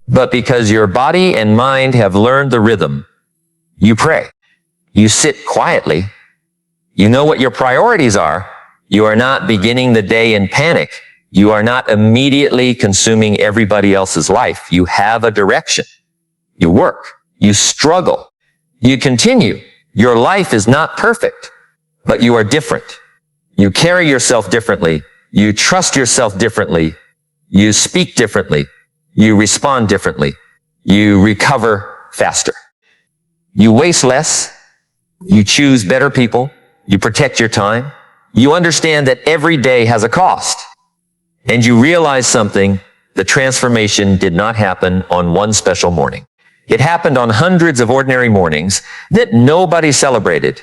but because your body and mind have learned the rhythm. You pray. You sit quietly. You know what your priorities are. You are not beginning the day in panic. You are not immediately consuming everybody else's life. You have a direction. You work. You struggle. You continue. Your life is not perfect, but you are different. You carry yourself differently. You trust yourself differently. You speak differently. You respond differently. You recover faster. You waste less. You choose better people. You protect your time. You understand that every day has a cost. And you realize something: the transformation did not happen on one special morning. It happened on hundreds of ordinary mornings that nobody celebrated.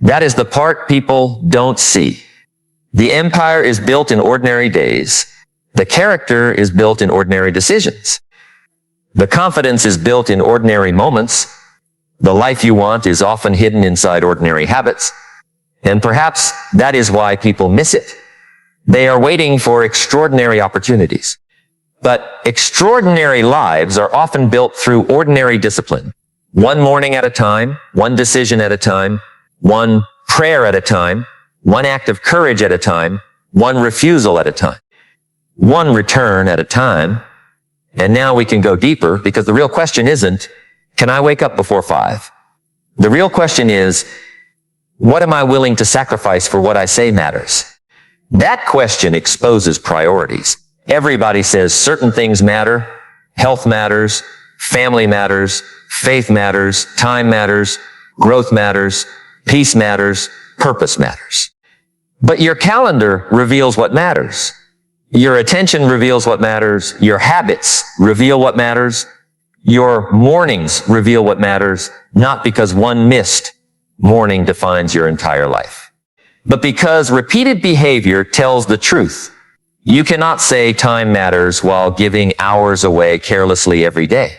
That is the part people don't see. The empire is built in ordinary days. The character is built in ordinary decisions. The confidence is built in ordinary moments. The life you want is often hidden inside ordinary habits. And perhaps that is why people miss it. They are waiting for extraordinary opportunities. But extraordinary lives are often built through ordinary discipline. One morning at a time, one decision at a time, one prayer at a time, one act of courage at a time, one refusal at a time, one return at a time. And now we can go deeper, because the real question isn't, can I wake up before 5? The real question is, what am I willing to sacrifice for what I say matters? That question exposes priorities. Everybody says certain things matter. Health matters. Family matters. Faith matters. Time matters. Growth matters. Peace matters. Purpose matters. But your calendar reveals what matters. Your attention reveals what matters. Your habits reveal what matters. Your mornings reveal what matters, not because one missed morning defines your entire life, but because repeated behavior tells the truth. You cannot say time matters while giving hours away carelessly every day.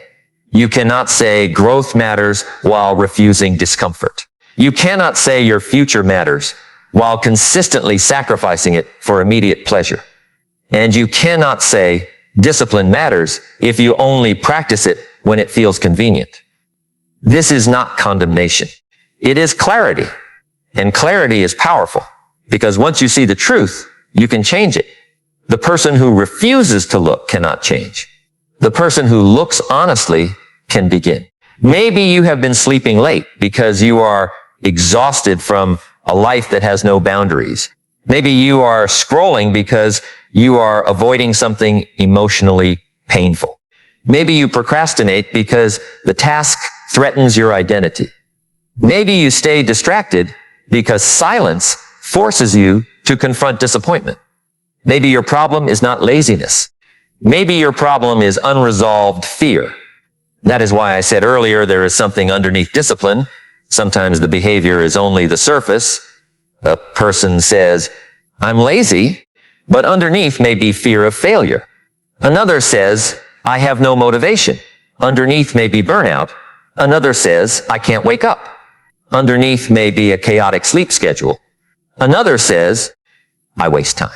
You cannot say growth matters while refusing discomfort. You cannot say your future matters while consistently sacrificing it for immediate pleasure. And you cannot say discipline matters if you only practice it when it feels convenient. This is not condemnation. It is clarity. And clarity is powerful because once you see the truth, you can change it. The person who refuses to look cannot change. The person who looks honestly can begin. Maybe you have been sleeping late because you are exhausted from a life that has no boundaries. Maybe you are scrolling because you are avoiding something emotionally painful. Maybe you procrastinate because the task threatens your identity. Maybe you stay distracted because silence forces you to confront disappointment. Maybe your problem is not laziness. Maybe your problem is unresolved fear. That is why I said earlier there is something underneath discipline. Sometimes the behavior is only the surface. A person says, I'm lazy, but underneath may be fear of failure. Another says, I have no motivation. Underneath may be burnout. Another says, I can't wake up. Underneath may be a chaotic sleep schedule. Another says, I waste time.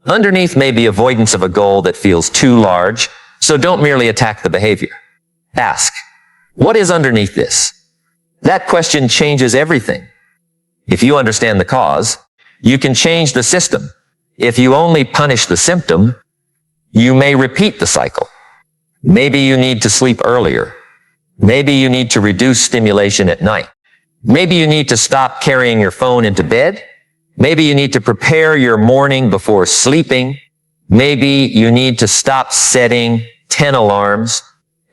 Underneath may be avoidance of a goal that feels too large, so don't merely attack the behavior. Ask, what is underneath this? That question changes everything. If you understand the cause, you can change the system. If you only punish the symptom, you may repeat the cycle. Maybe you need to sleep earlier. Maybe you need to reduce stimulation at night. Maybe you need to stop carrying your phone into bed. Maybe you need to prepare your morning before sleeping. Maybe you need to stop setting 10 alarms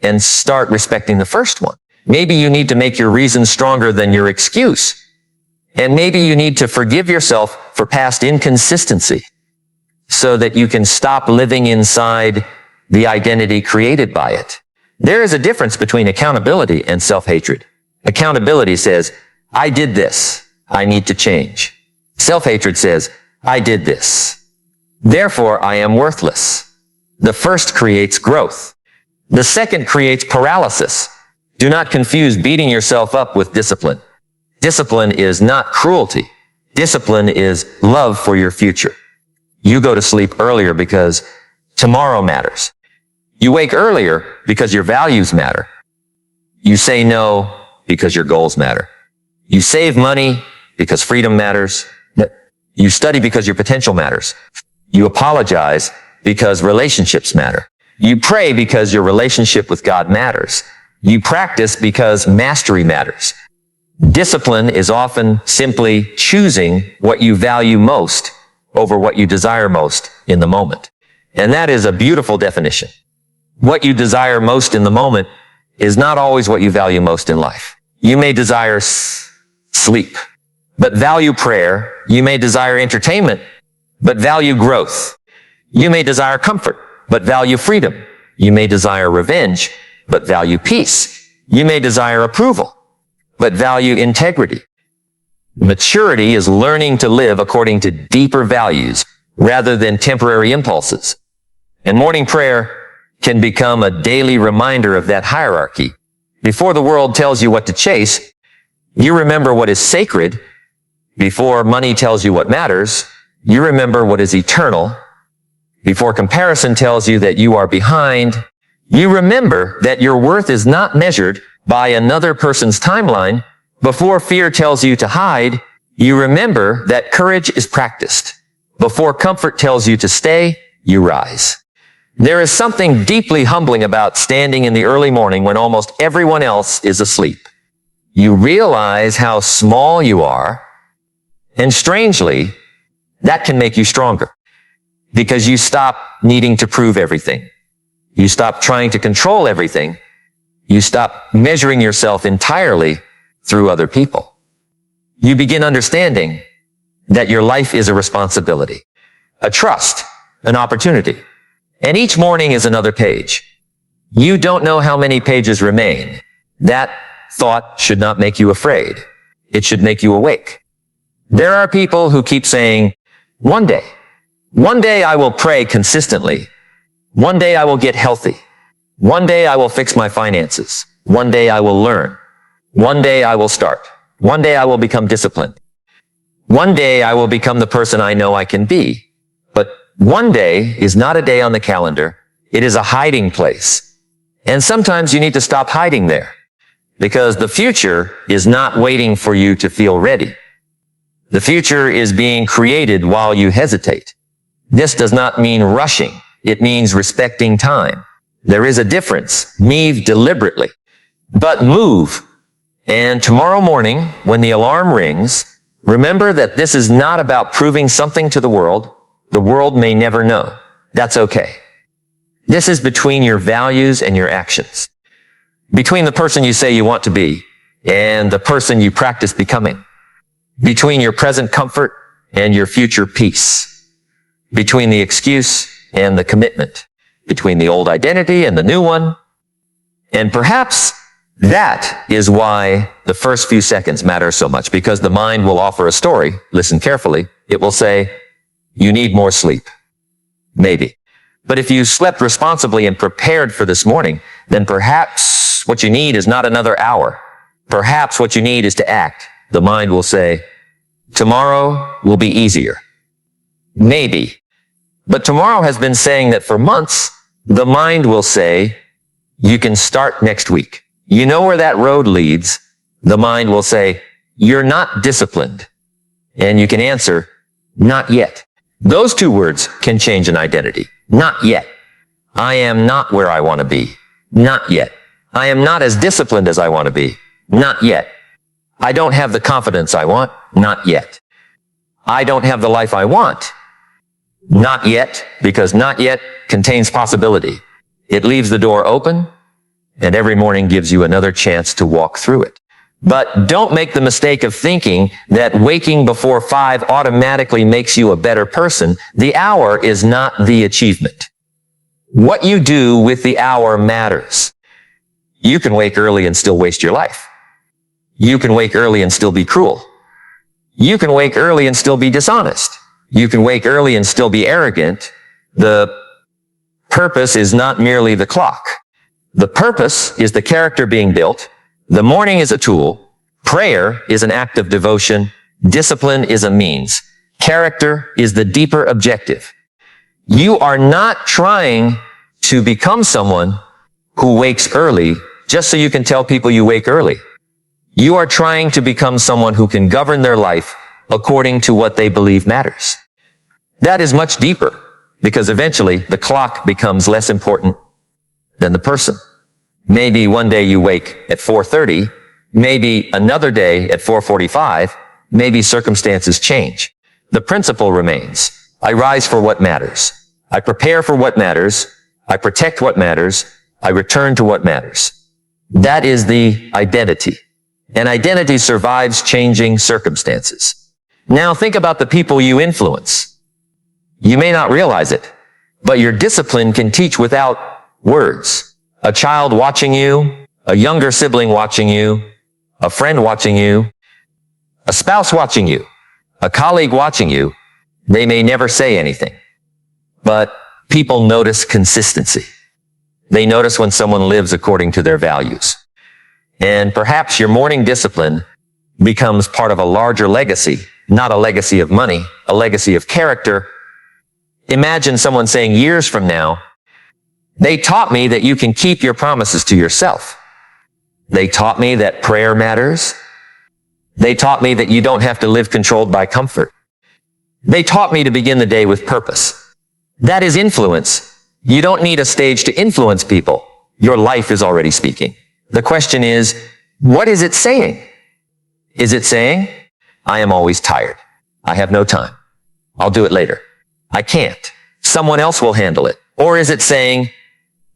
and start respecting the first one. Maybe you need to make your reason stronger than your excuse. And maybe you need to forgive yourself for past inconsistency so that you can stop living inside the identity created by it. There is a difference between accountability and self-hatred. Accountability says, I did this. I need to change. Self-hatred says, I did this. Therefore, I am worthless. The first creates growth. The second creates paralysis. Do not confuse beating yourself up with discipline. Discipline is not cruelty. Discipline is love for your future. You go to sleep earlier because tomorrow matters. You wake earlier because your values matter. You say no because your goals matter. You save money because freedom matters. You study because your potential matters. You apologize because relationships matter. You pray because your relationship with God matters. You practice because mastery matters. Discipline is often simply choosing what you value most over what you desire most in the moment. And that is a beautiful definition. What you desire most in the moment is not always what you value most in life. You may desire sleep, but value prayer. You may desire entertainment, but value growth. You may desire comfort, but value freedom. You may desire revenge, but value peace. You may desire approval, but value integrity. Maturity is learning to live according to deeper values rather than temporary impulses. And morning prayer can become a daily reminder of that hierarchy. Before the world tells you what to chase, you remember what is sacred. Before money tells you what matters, you remember what is eternal. Before comparison tells you that you are behind, you remember that your worth is not measured by another person's timeline. Before fear tells you to hide, you remember that courage is practiced. Before comfort tells you to stay, you rise. There is something deeply humbling about standing in the early morning when almost everyone else is asleep. You realize how small you are, and strangely, that can make you stronger because you stop needing to prove everything. You stop trying to control everything. You stop measuring yourself entirely through other people. You begin understanding that your life is a responsibility, a trust, an opportunity. And each morning is another page. You don't know how many pages remain. That thought should not make you afraid. It should make you awake. There are people who keep saying, one day I will pray consistently. One day I will get healthy. One day I will fix my finances. One day I will learn. One day I will start. One day I will become disciplined. One day I will become the person I know I can be. But one day is not a day on the calendar. It is a hiding place. And sometimes you need to stop hiding there, because the future is not waiting for you to feel ready. The future is being created while you hesitate. This does not mean rushing. It means respecting time. There is a difference. Move deliberately, but move. And tomorrow morning, when the alarm rings, remember that this is not about proving something to the world. The world may never know. That's okay. This is between your values and your actions. Between the person you say you want to be and the person you practice becoming. Between your present comfort and your future peace. Between the excuse and the commitment. Between the old identity and the new one. And perhaps that is why the first few seconds matter so much, because the mind will offer a story. Listen carefully. It will say, you need more sleep. Maybe. But if you slept responsibly and prepared for this morning, then perhaps what you need is not another hour. Perhaps what you need is to act. The mind will say, tomorrow will be easier. Maybe. But tomorrow has been saying that for months. The mind will say, you can start next week. You know where that road leads. The mind will say, you're not disciplined. And you can answer, not yet. Those two words can change an identity. Not yet. I am not where I want to be. Not yet. I am not as disciplined as I want to be. Not yet. I don't have the confidence I want. Not yet. I don't have the life I want. Not yet, because not yet contains possibility. It leaves the door open, and every morning gives you another chance to walk through it. But don't make the mistake of thinking that waking before 5 automatically makes you a better person. The hour is not the achievement. What you do with the hour matters. You can wake early and still waste your life. You can wake early and still be cruel. You can wake early and still be dishonest. You can wake early and still be arrogant. The purpose is not merely the clock. The purpose is the character being built. The morning is a tool. Prayer is an act of devotion. Discipline is a means. Character is the deeper objective. You are not trying to become someone who wakes early just so you can tell people you wake early. You are trying to become someone who can govern their life according to what they believe matters. That is much deeper, because eventually the clock becomes less important than the person. Maybe one day you wake at 4:30, maybe another day at 4:45, maybe circumstances change. The principle remains. I rise for what matters. I prepare for what matters. I protect what matters. I return to what matters. That is the identity. And identity survives changing circumstances. Now think about the people you influence. You may not realize it, but your discipline can teach without words. A child watching you, a younger sibling watching you, a friend watching you, a spouse watching you, a colleague watching you. They may never say anything, but people notice consistency. They notice when someone lives according to their values. And perhaps your morning discipline becomes part of a larger legacy, not a legacy of money, a legacy of character. Imagine someone saying years from now, they taught me that you can keep your promises to yourself. They taught me that prayer matters. They taught me that you don't have to live controlled by comfort. They taught me to begin the day with purpose. That is influence. You don't need a stage to influence people. Your life is already speaking. The question is, what is it saying? Is it saying, I am always tired. I have no time. I'll do it later. I can't. Someone else will handle it. Or is it saying,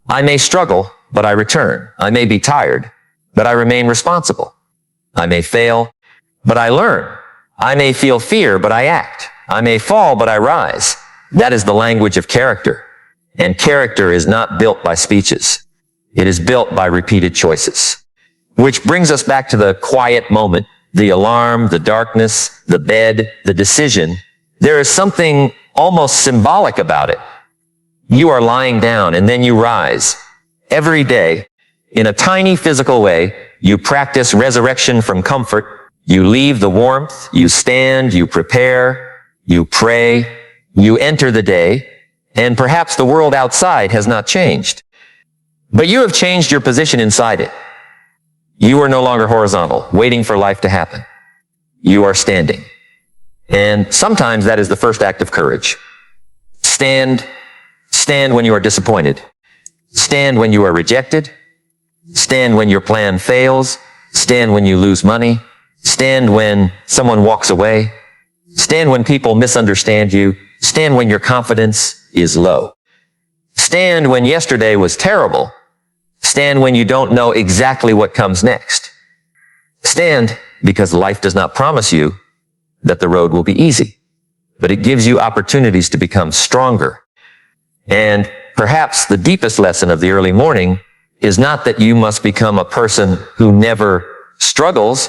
I may struggle, but I return. I may be tired, but I remain responsible. I may fail, but I learn. I may feel fear, but I act. I may fall, but I rise. That is the language of character. And character is not built by speeches. It is built by repeated choices. Which brings us back to the quiet moment, the alarm, the darkness, the bed, the decision. There is something almost symbolic about it. You are lying down and then you rise. Every day, in a tiny physical way, you practice resurrection from comfort. You leave the warmth, you stand, you prepare, you pray, you enter the day, and perhaps the world outside has not changed. But you have changed your position inside it. You are no longer horizontal, waiting for life to happen. You are standing. And sometimes that is the first act of courage. Stand when you are disappointed. Stand when you are rejected. Stand when your plan fails. Stand when you lose money. Stand when someone walks away. Stand when people misunderstand you. Stand when your confidence is low. Stand when yesterday was terrible. Stand when you don't know exactly what comes next. Stand because life does not promise you that the road will be easy, but it gives you opportunities to become stronger. And perhaps the deepest lesson of the early morning is not that you must become a person who never struggles.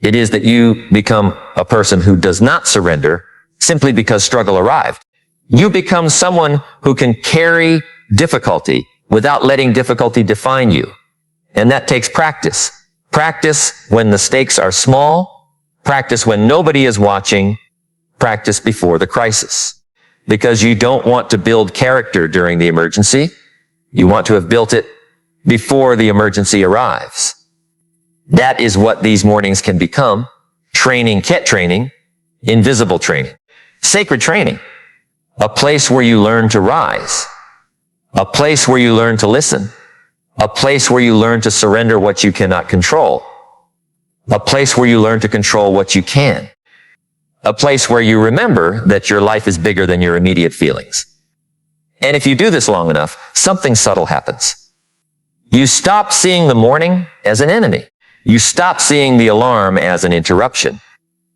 It is that you become a person who does not surrender simply because struggle arrived. You become someone who can carry difficulty without letting difficulty define you. And that takes practice. Practice when the stakes are small. Practice when nobody is watching. Practice before the crisis. Because you don't want to build character during the emergency. You want to have built it before the emergency arrives. That is what these mornings can become. Training, ket training, invisible training, sacred training, a place where you learn to rise, a place where you learn to listen, a place where you learn to surrender what you cannot control, a place where you learn to control what you can, a place where you remember that your life is bigger than your immediate feelings. And if you do this long enough, something subtle happens. You stop seeing the morning as an enemy. You stop seeing the alarm as an interruption.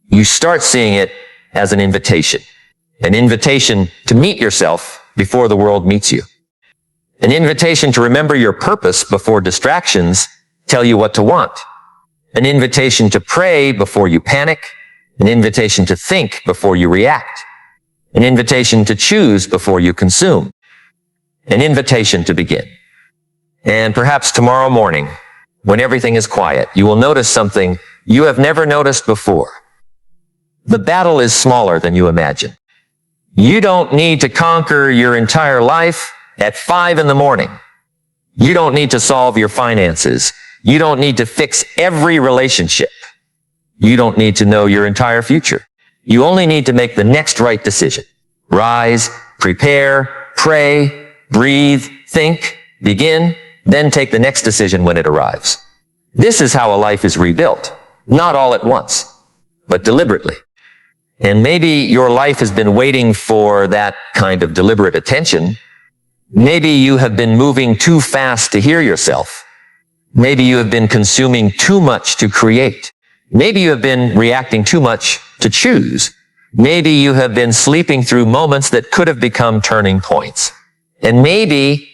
You start seeing it as an invitation to meet yourself before the world meets you. An invitation to remember your purpose before distractions tell you what to want. An invitation to pray before you panic. An invitation to think before you react. An invitation to choose before you consume. An invitation to begin. And perhaps tomorrow morning, when everything is quiet, you will notice something you have never noticed before. The battle is smaller than you imagine. You don't need to conquer your entire life at 5 a.m. You don't need to solve your finances. You don't need to fix every relationship. You don't need to know your entire future. You only need to make the next right decision. Rise, prepare, pray, breathe, think, begin, then take the next decision when it arrives. This is how a life is rebuilt. Not all at once, but deliberately. And maybe your life has been waiting for that kind of deliberate attention. Maybe you have been moving too fast to hear yourself. Maybe you have been consuming too much to create. Maybe you have been reacting too much to choose. Maybe you have been sleeping through moments that could have become turning points. And maybe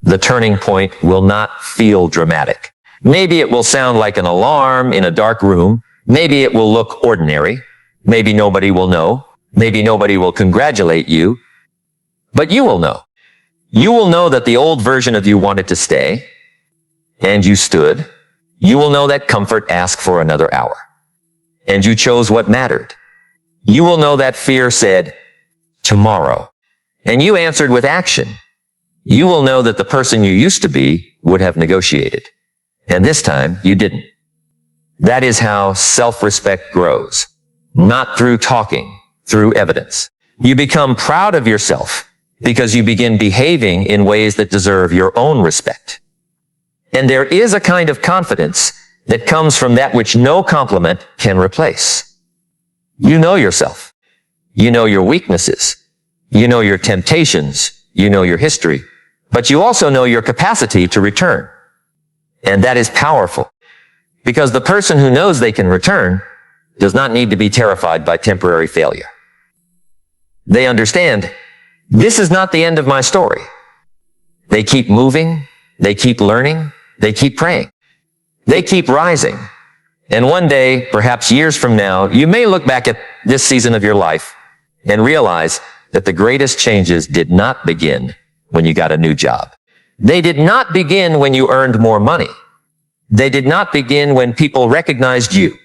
the turning point will not feel dramatic. Maybe it will sound like an alarm in a dark room. Maybe it will look ordinary. Maybe nobody will know. Maybe nobody will congratulate you. But you will know. You will know that the old version of you wanted to stay, and you stood. You will know that comfort asked for another hour, and you chose what mattered. You will know that fear said, tomorrow, and you answered with action. You will know that the person you used to be would have negotiated, and this time you didn't. That is how self-respect grows, not through talking, through evidence. You become proud of yourself because you begin behaving in ways that deserve your own respect. And there is a kind of confidence that comes from that which no compliment can replace. You know yourself. You know your weaknesses. You know your temptations. You know your history. But you also know your capacity to return. And that is powerful. Because the person who knows they can return does not need to be terrified by temporary failure. They understand, this is not the end of my story. They keep moving, they keep learning, they keep praying. They keep rising. And one day, perhaps years from now, you may look back at this season of your life and realize that the greatest changes did not begin when you got a new job. They did not begin when you earned more money. They did not begin when people recognized you.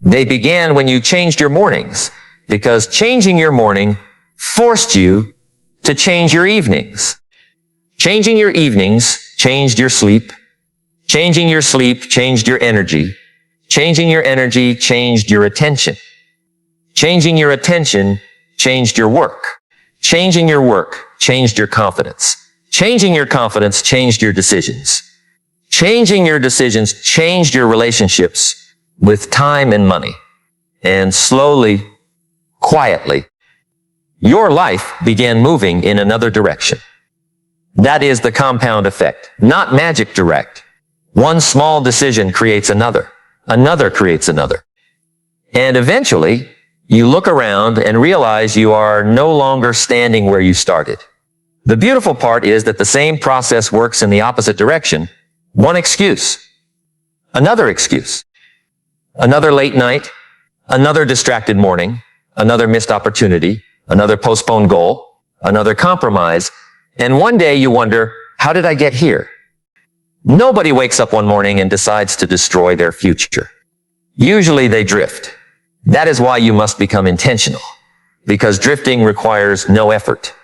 They began when you changed your mornings, because changing your morning forced you to change your evenings. Changing your evenings changed your sleep. Changing your sleep changed your energy. Changing your energy changed your attention. Changing your attention changed your work. Changing your work changed your confidence. Changing your confidence changed your decisions. Changing your decisions changed your relationships with time and money. And slowly, quietly, your life began moving in another direction. That is the compound effect, not magic direct. One small decision creates another. Another creates another. And eventually, you look around and realize you are no longer standing where you started. The beautiful part is that the same process works in the opposite direction. One excuse, another excuse, another late night, another distracted morning, another missed opportunity, another postponed goal, another compromise, and one day you wonder, how did I get here? Nobody wakes up one morning and decides to destroy their future. Usually they drift. That is why you must become intentional, because drifting requires no effort.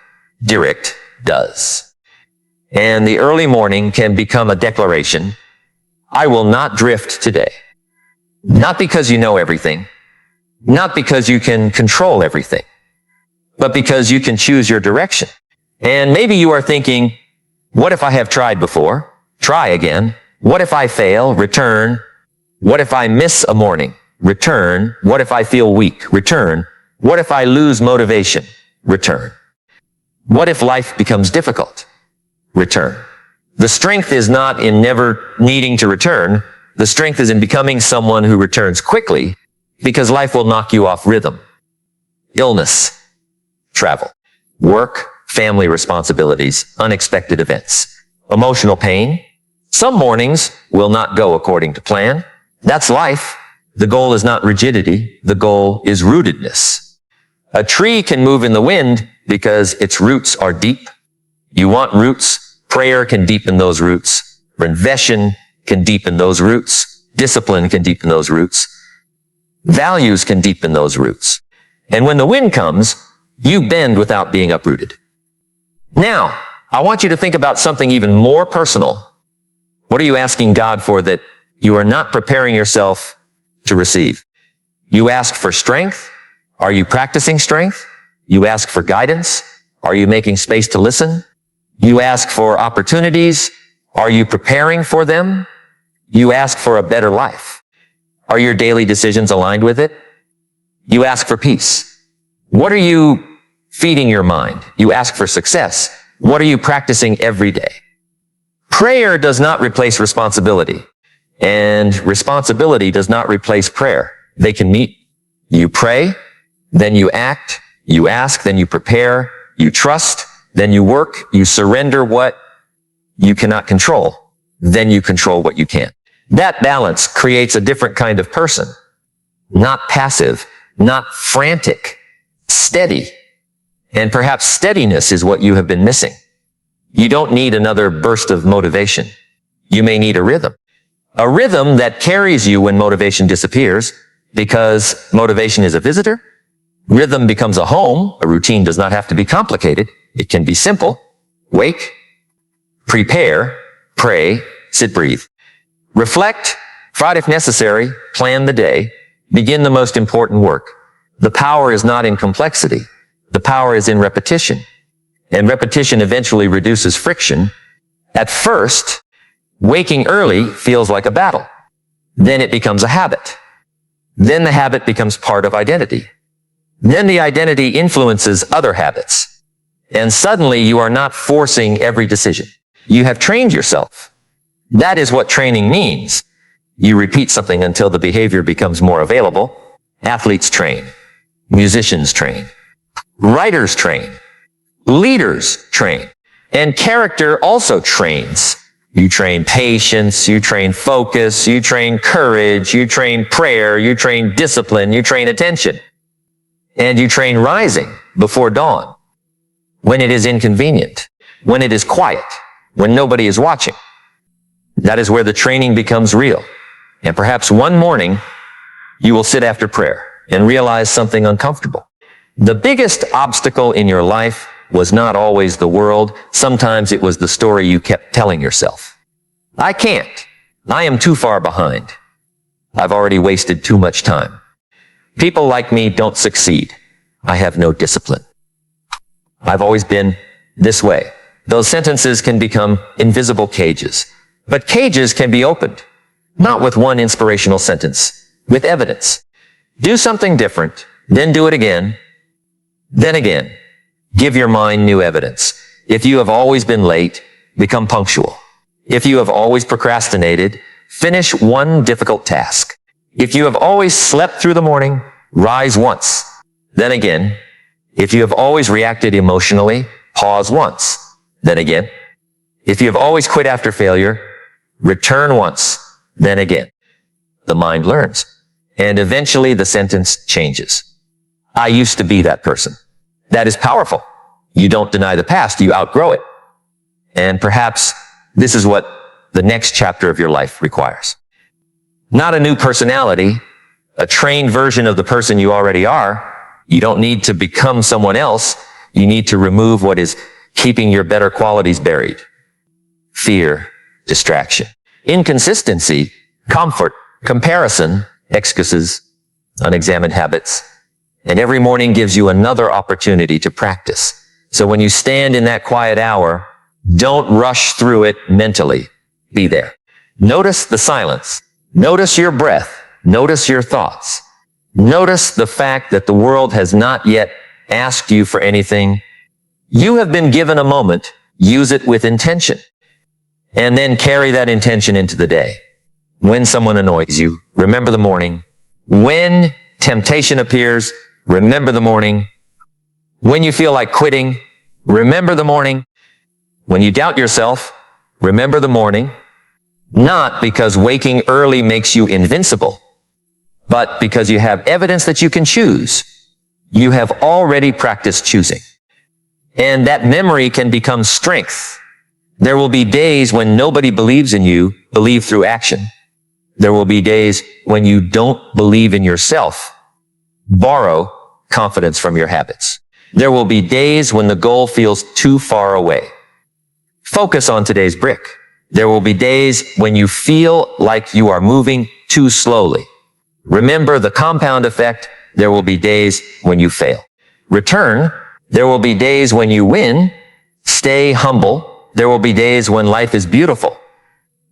Direct does. And the early morning can become a declaration, I will not drift today. Not because you know everything, not because you can control everything, but because you can choose your direction. And maybe you are thinking, what if I have tried before? Try again. What if I fail? Return. What if I miss a morning? Return. What if I feel weak? Return. What if I lose motivation? Return. What if life becomes difficult? Return. The strength is not in never needing to return. The strength is in becoming someone who returns quickly, because life will knock you off rhythm. Illness, travel, work, family responsibilities, unexpected events, emotional pain. Some mornings will not go according to plan. That's life. The goal is not rigidity. The goal is rootedness. A tree can move in the wind because its roots are deep. You want roots. Prayer can deepen those roots. Invention can deepen those roots. Discipline can deepen those roots. Values can deepen those roots. And when the wind comes, you bend without being uprooted. Now, I want you to think about something even more personal. What are you asking God for that you are not preparing yourself to receive? You ask for strength. Are you practicing strength? You ask for guidance. Are you making space to listen? You ask for opportunities. Are you preparing for them? You ask for a better life. Are your daily decisions aligned with it? You ask for peace. What are you feeding your mind? You ask for success. What are you practicing every day? Prayer does not replace responsibility, and responsibility does not replace prayer. They can meet. You pray, then you act, you ask, then you prepare, you trust, then you work, you surrender what you cannot control, then you control what you can. That balance creates a different kind of person. Not passive, not frantic, steady. And perhaps steadiness is what you have been missing. You don't need another burst of motivation. You may need a rhythm. A rhythm that carries you when motivation disappears, because motivation is a visitor. Rhythm becomes a home. A routine does not have to be complicated. It can be simple. Wake, prepare, pray, sit, breathe. Reflect, fight if necessary, plan the day, begin the most important work. The power is not in complexity. The power is in repetition. And repetition eventually reduces friction. At first, waking early feels like a battle. Then it becomes a habit. Then the habit becomes part of identity. Then the identity influences other habits. And suddenly you are not forcing every decision. You have trained yourself. That is what training means. You repeat something until the behavior becomes more available. Athletes train. Musicians train. Writers train. Leaders train. And character also trains. You train patience, you train focus, you train courage, you train prayer, you train discipline, you train attention. And you train rising before dawn, when it is inconvenient, when it is quiet, when nobody is watching. That is where the training becomes real. And perhaps one morning, you will sit after prayer and realize something uncomfortable. The biggest obstacle in your life was not always the world. Sometimes it was the story you kept telling yourself. I can't. I am too far behind. I've already wasted too much time. People like me don't succeed. I have no discipline. I've always been this way. Those sentences can become invisible cages. But cages can be opened, not with one inspirational sentence, with evidence. Do something different, then do it again, then again. Give your mind new evidence. If you have always been late, become punctual. If you have always procrastinated, finish one difficult task. If you have always slept through the morning, rise once, then again. If you have always reacted emotionally, pause once, then again. If you have always quit after failure, return once, then again. The mind learns, and eventually the sentence changes. I used to be that person. That is powerful. You don't deny the past, you outgrow it. And perhaps this is what the next chapter of your life requires. Not a new personality, a trained version of the person you already are. You don't need to become someone else. You need to remove what is keeping your better qualities buried. Fear, distraction, inconsistency, comfort, comparison, excuses, unexamined habits. And every morning gives you another opportunity to practice. So when you stand in that quiet hour, don't rush through it mentally. Be there. Notice the silence. Notice your breath. Notice your thoughts. Notice the fact that the world has not yet asked you for anything. You have been given a moment. Use it with intention. And then carry that intention into the day. When someone annoys you, remember the morning. When temptation appears, remember the morning. When you feel like quitting, remember the morning. When you doubt yourself, remember the morning. Not because waking early makes you invincible, but because you have evidence that you can choose. You have already practiced choosing. And that memory can become strength. There will be days when nobody believes in you. Believe through action. There will be days when you don't believe in yourself. Borrow confidence from your habits. There will be days when the goal feels too far away. Focus on today's brick. There will be days when you feel like you are moving too slowly. Remember the compound effect. There will be days when you fail. Return. There will be days when you win. Stay humble. There will be days when life is beautiful.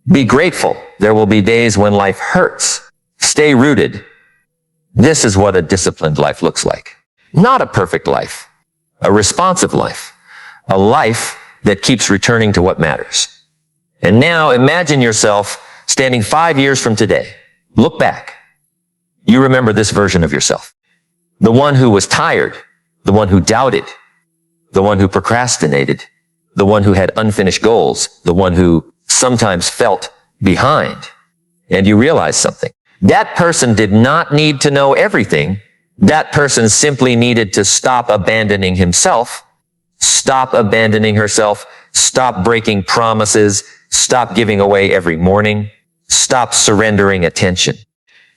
Be grateful. There will be days when life hurts. Stay rooted. This is what a disciplined life looks like. Not a perfect life. A responsive life. A life that keeps returning to what matters. And now imagine yourself standing 5 years from today. Look back. You remember this version of yourself. The one who was tired. The one who doubted. The one who procrastinated. The one who had unfinished goals. The one who sometimes felt behind. And you realize something. That person did not need to know everything. That person simply needed to stop abandoning himself, stop abandoning herself, stop breaking promises, stop giving away every morning, stop surrendering attention,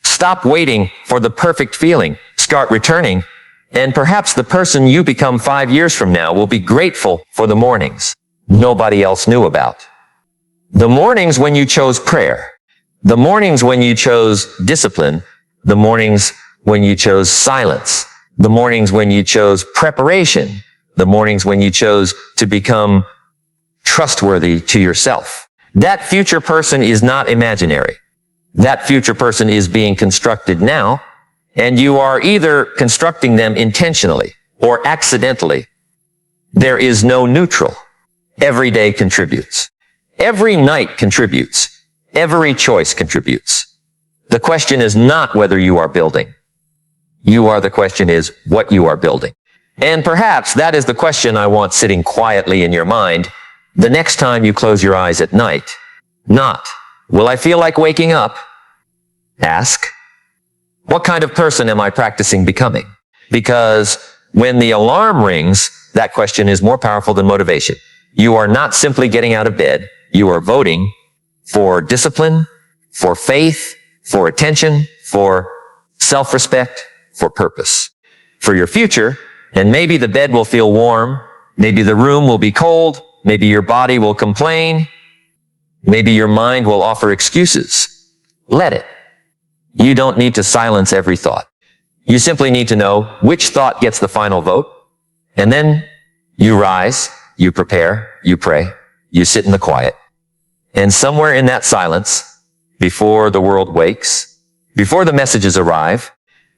stop waiting for the perfect feeling, start returning, and perhaps the person you become 5 years from now will be grateful for the mornings nobody else knew about. The mornings when you chose prayer, the mornings when you chose discipline, the mornings when you chose silence, the mornings when you chose preparation, the mornings when you chose to become trustworthy to yourself. That future person is not imaginary. That future person is being constructed now, and you are either constructing them intentionally or accidentally. There is no neutral. Every day contributes. Every night contributes. Every choice contributes. The question is not whether you are building. you are. The question is what you are building. And perhaps that is the question I want sitting quietly in your mind the next time you close your eyes at night. Not, will I feel like waking up? Ask, what kind of person am I practicing becoming? Because when the alarm rings, that question is more powerful than motivation. You are not simply getting out of bed. You are voting for discipline, for faith, for attention, for self-respect, for purpose, for your future. And maybe the bed will feel warm. Maybe the room will be cold. Maybe your body will complain. Maybe your mind will offer excuses. Let it. You don't need to silence every thought. You simply need to know which thought gets the final vote. And then you rise, you prepare, you pray, you sit in the quiet. And somewhere in that silence, before the world wakes, before the messages arrive,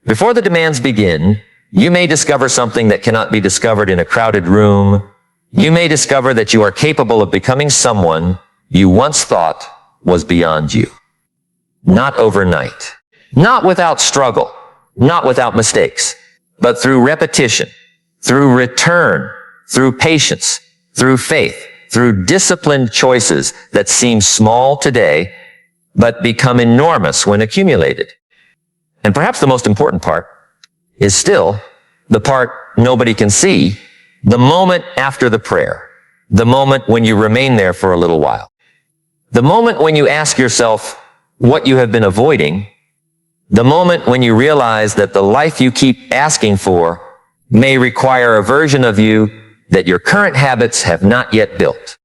before the demands begin, you may discover something that cannot be discovered in a crowded room. You may discover that you are capable of becoming someone you once thought was beyond you. Not overnight. Not without struggle. Not without mistakes. But through repetition, through return, through patience, through faith, through disciplined choices that seem small today, but become enormous when accumulated. And perhaps the most important part is still the part nobody can see, the moment after the prayer, the moment when you remain there for a little while, the moment when you ask yourself what you have been avoiding, the moment when you realize that the life you keep asking for may require a version of you that your current habits have not yet built.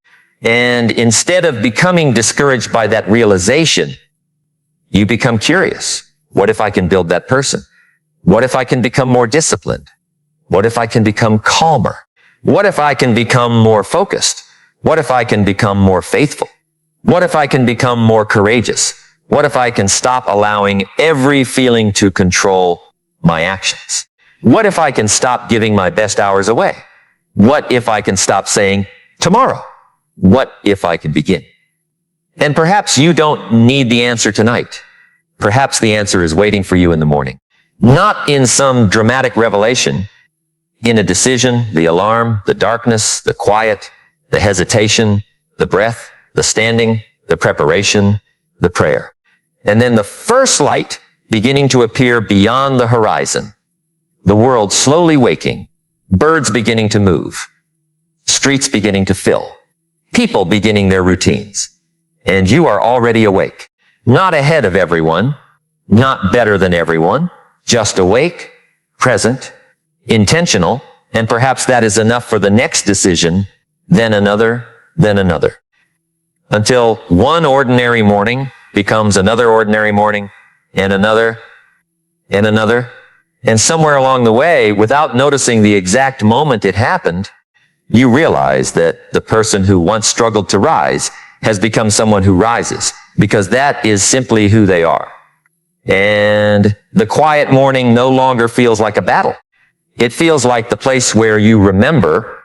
And instead of becoming discouraged by that realization, you become curious. What if I can build that person? What if I can become more disciplined? What if I can become calmer? What if I can become more focused? What if I can become more faithful? What if I can become more courageous? What if I can stop allowing every feeling to control my actions? What if I can stop giving my best hours away? What if I can stop saying tomorrow? What if I can begin? And perhaps you don't need the answer tonight. Perhaps the answer is waiting for you in the morning. Not in some dramatic revelation, in a decision, the alarm, the darkness, the quiet, the hesitation, the breath, the standing, the preparation, the prayer. And then the first light beginning to appear beyond the horizon. The world slowly waking, birds beginning to move, streets beginning to fill, people beginning their routines. And you are already awake, not ahead of everyone, not better than everyone, just awake, present, intentional, and perhaps that is enough for the next decision, then another, then another. Until one ordinary morning becomes another ordinary morning, and another, and another. And somewhere along the way, without noticing the exact moment it happened, you realize that the person who once struggled to rise has become someone who rises, because that is simply who they are. And the quiet morning no longer feels like a battle. It feels like the place where you remember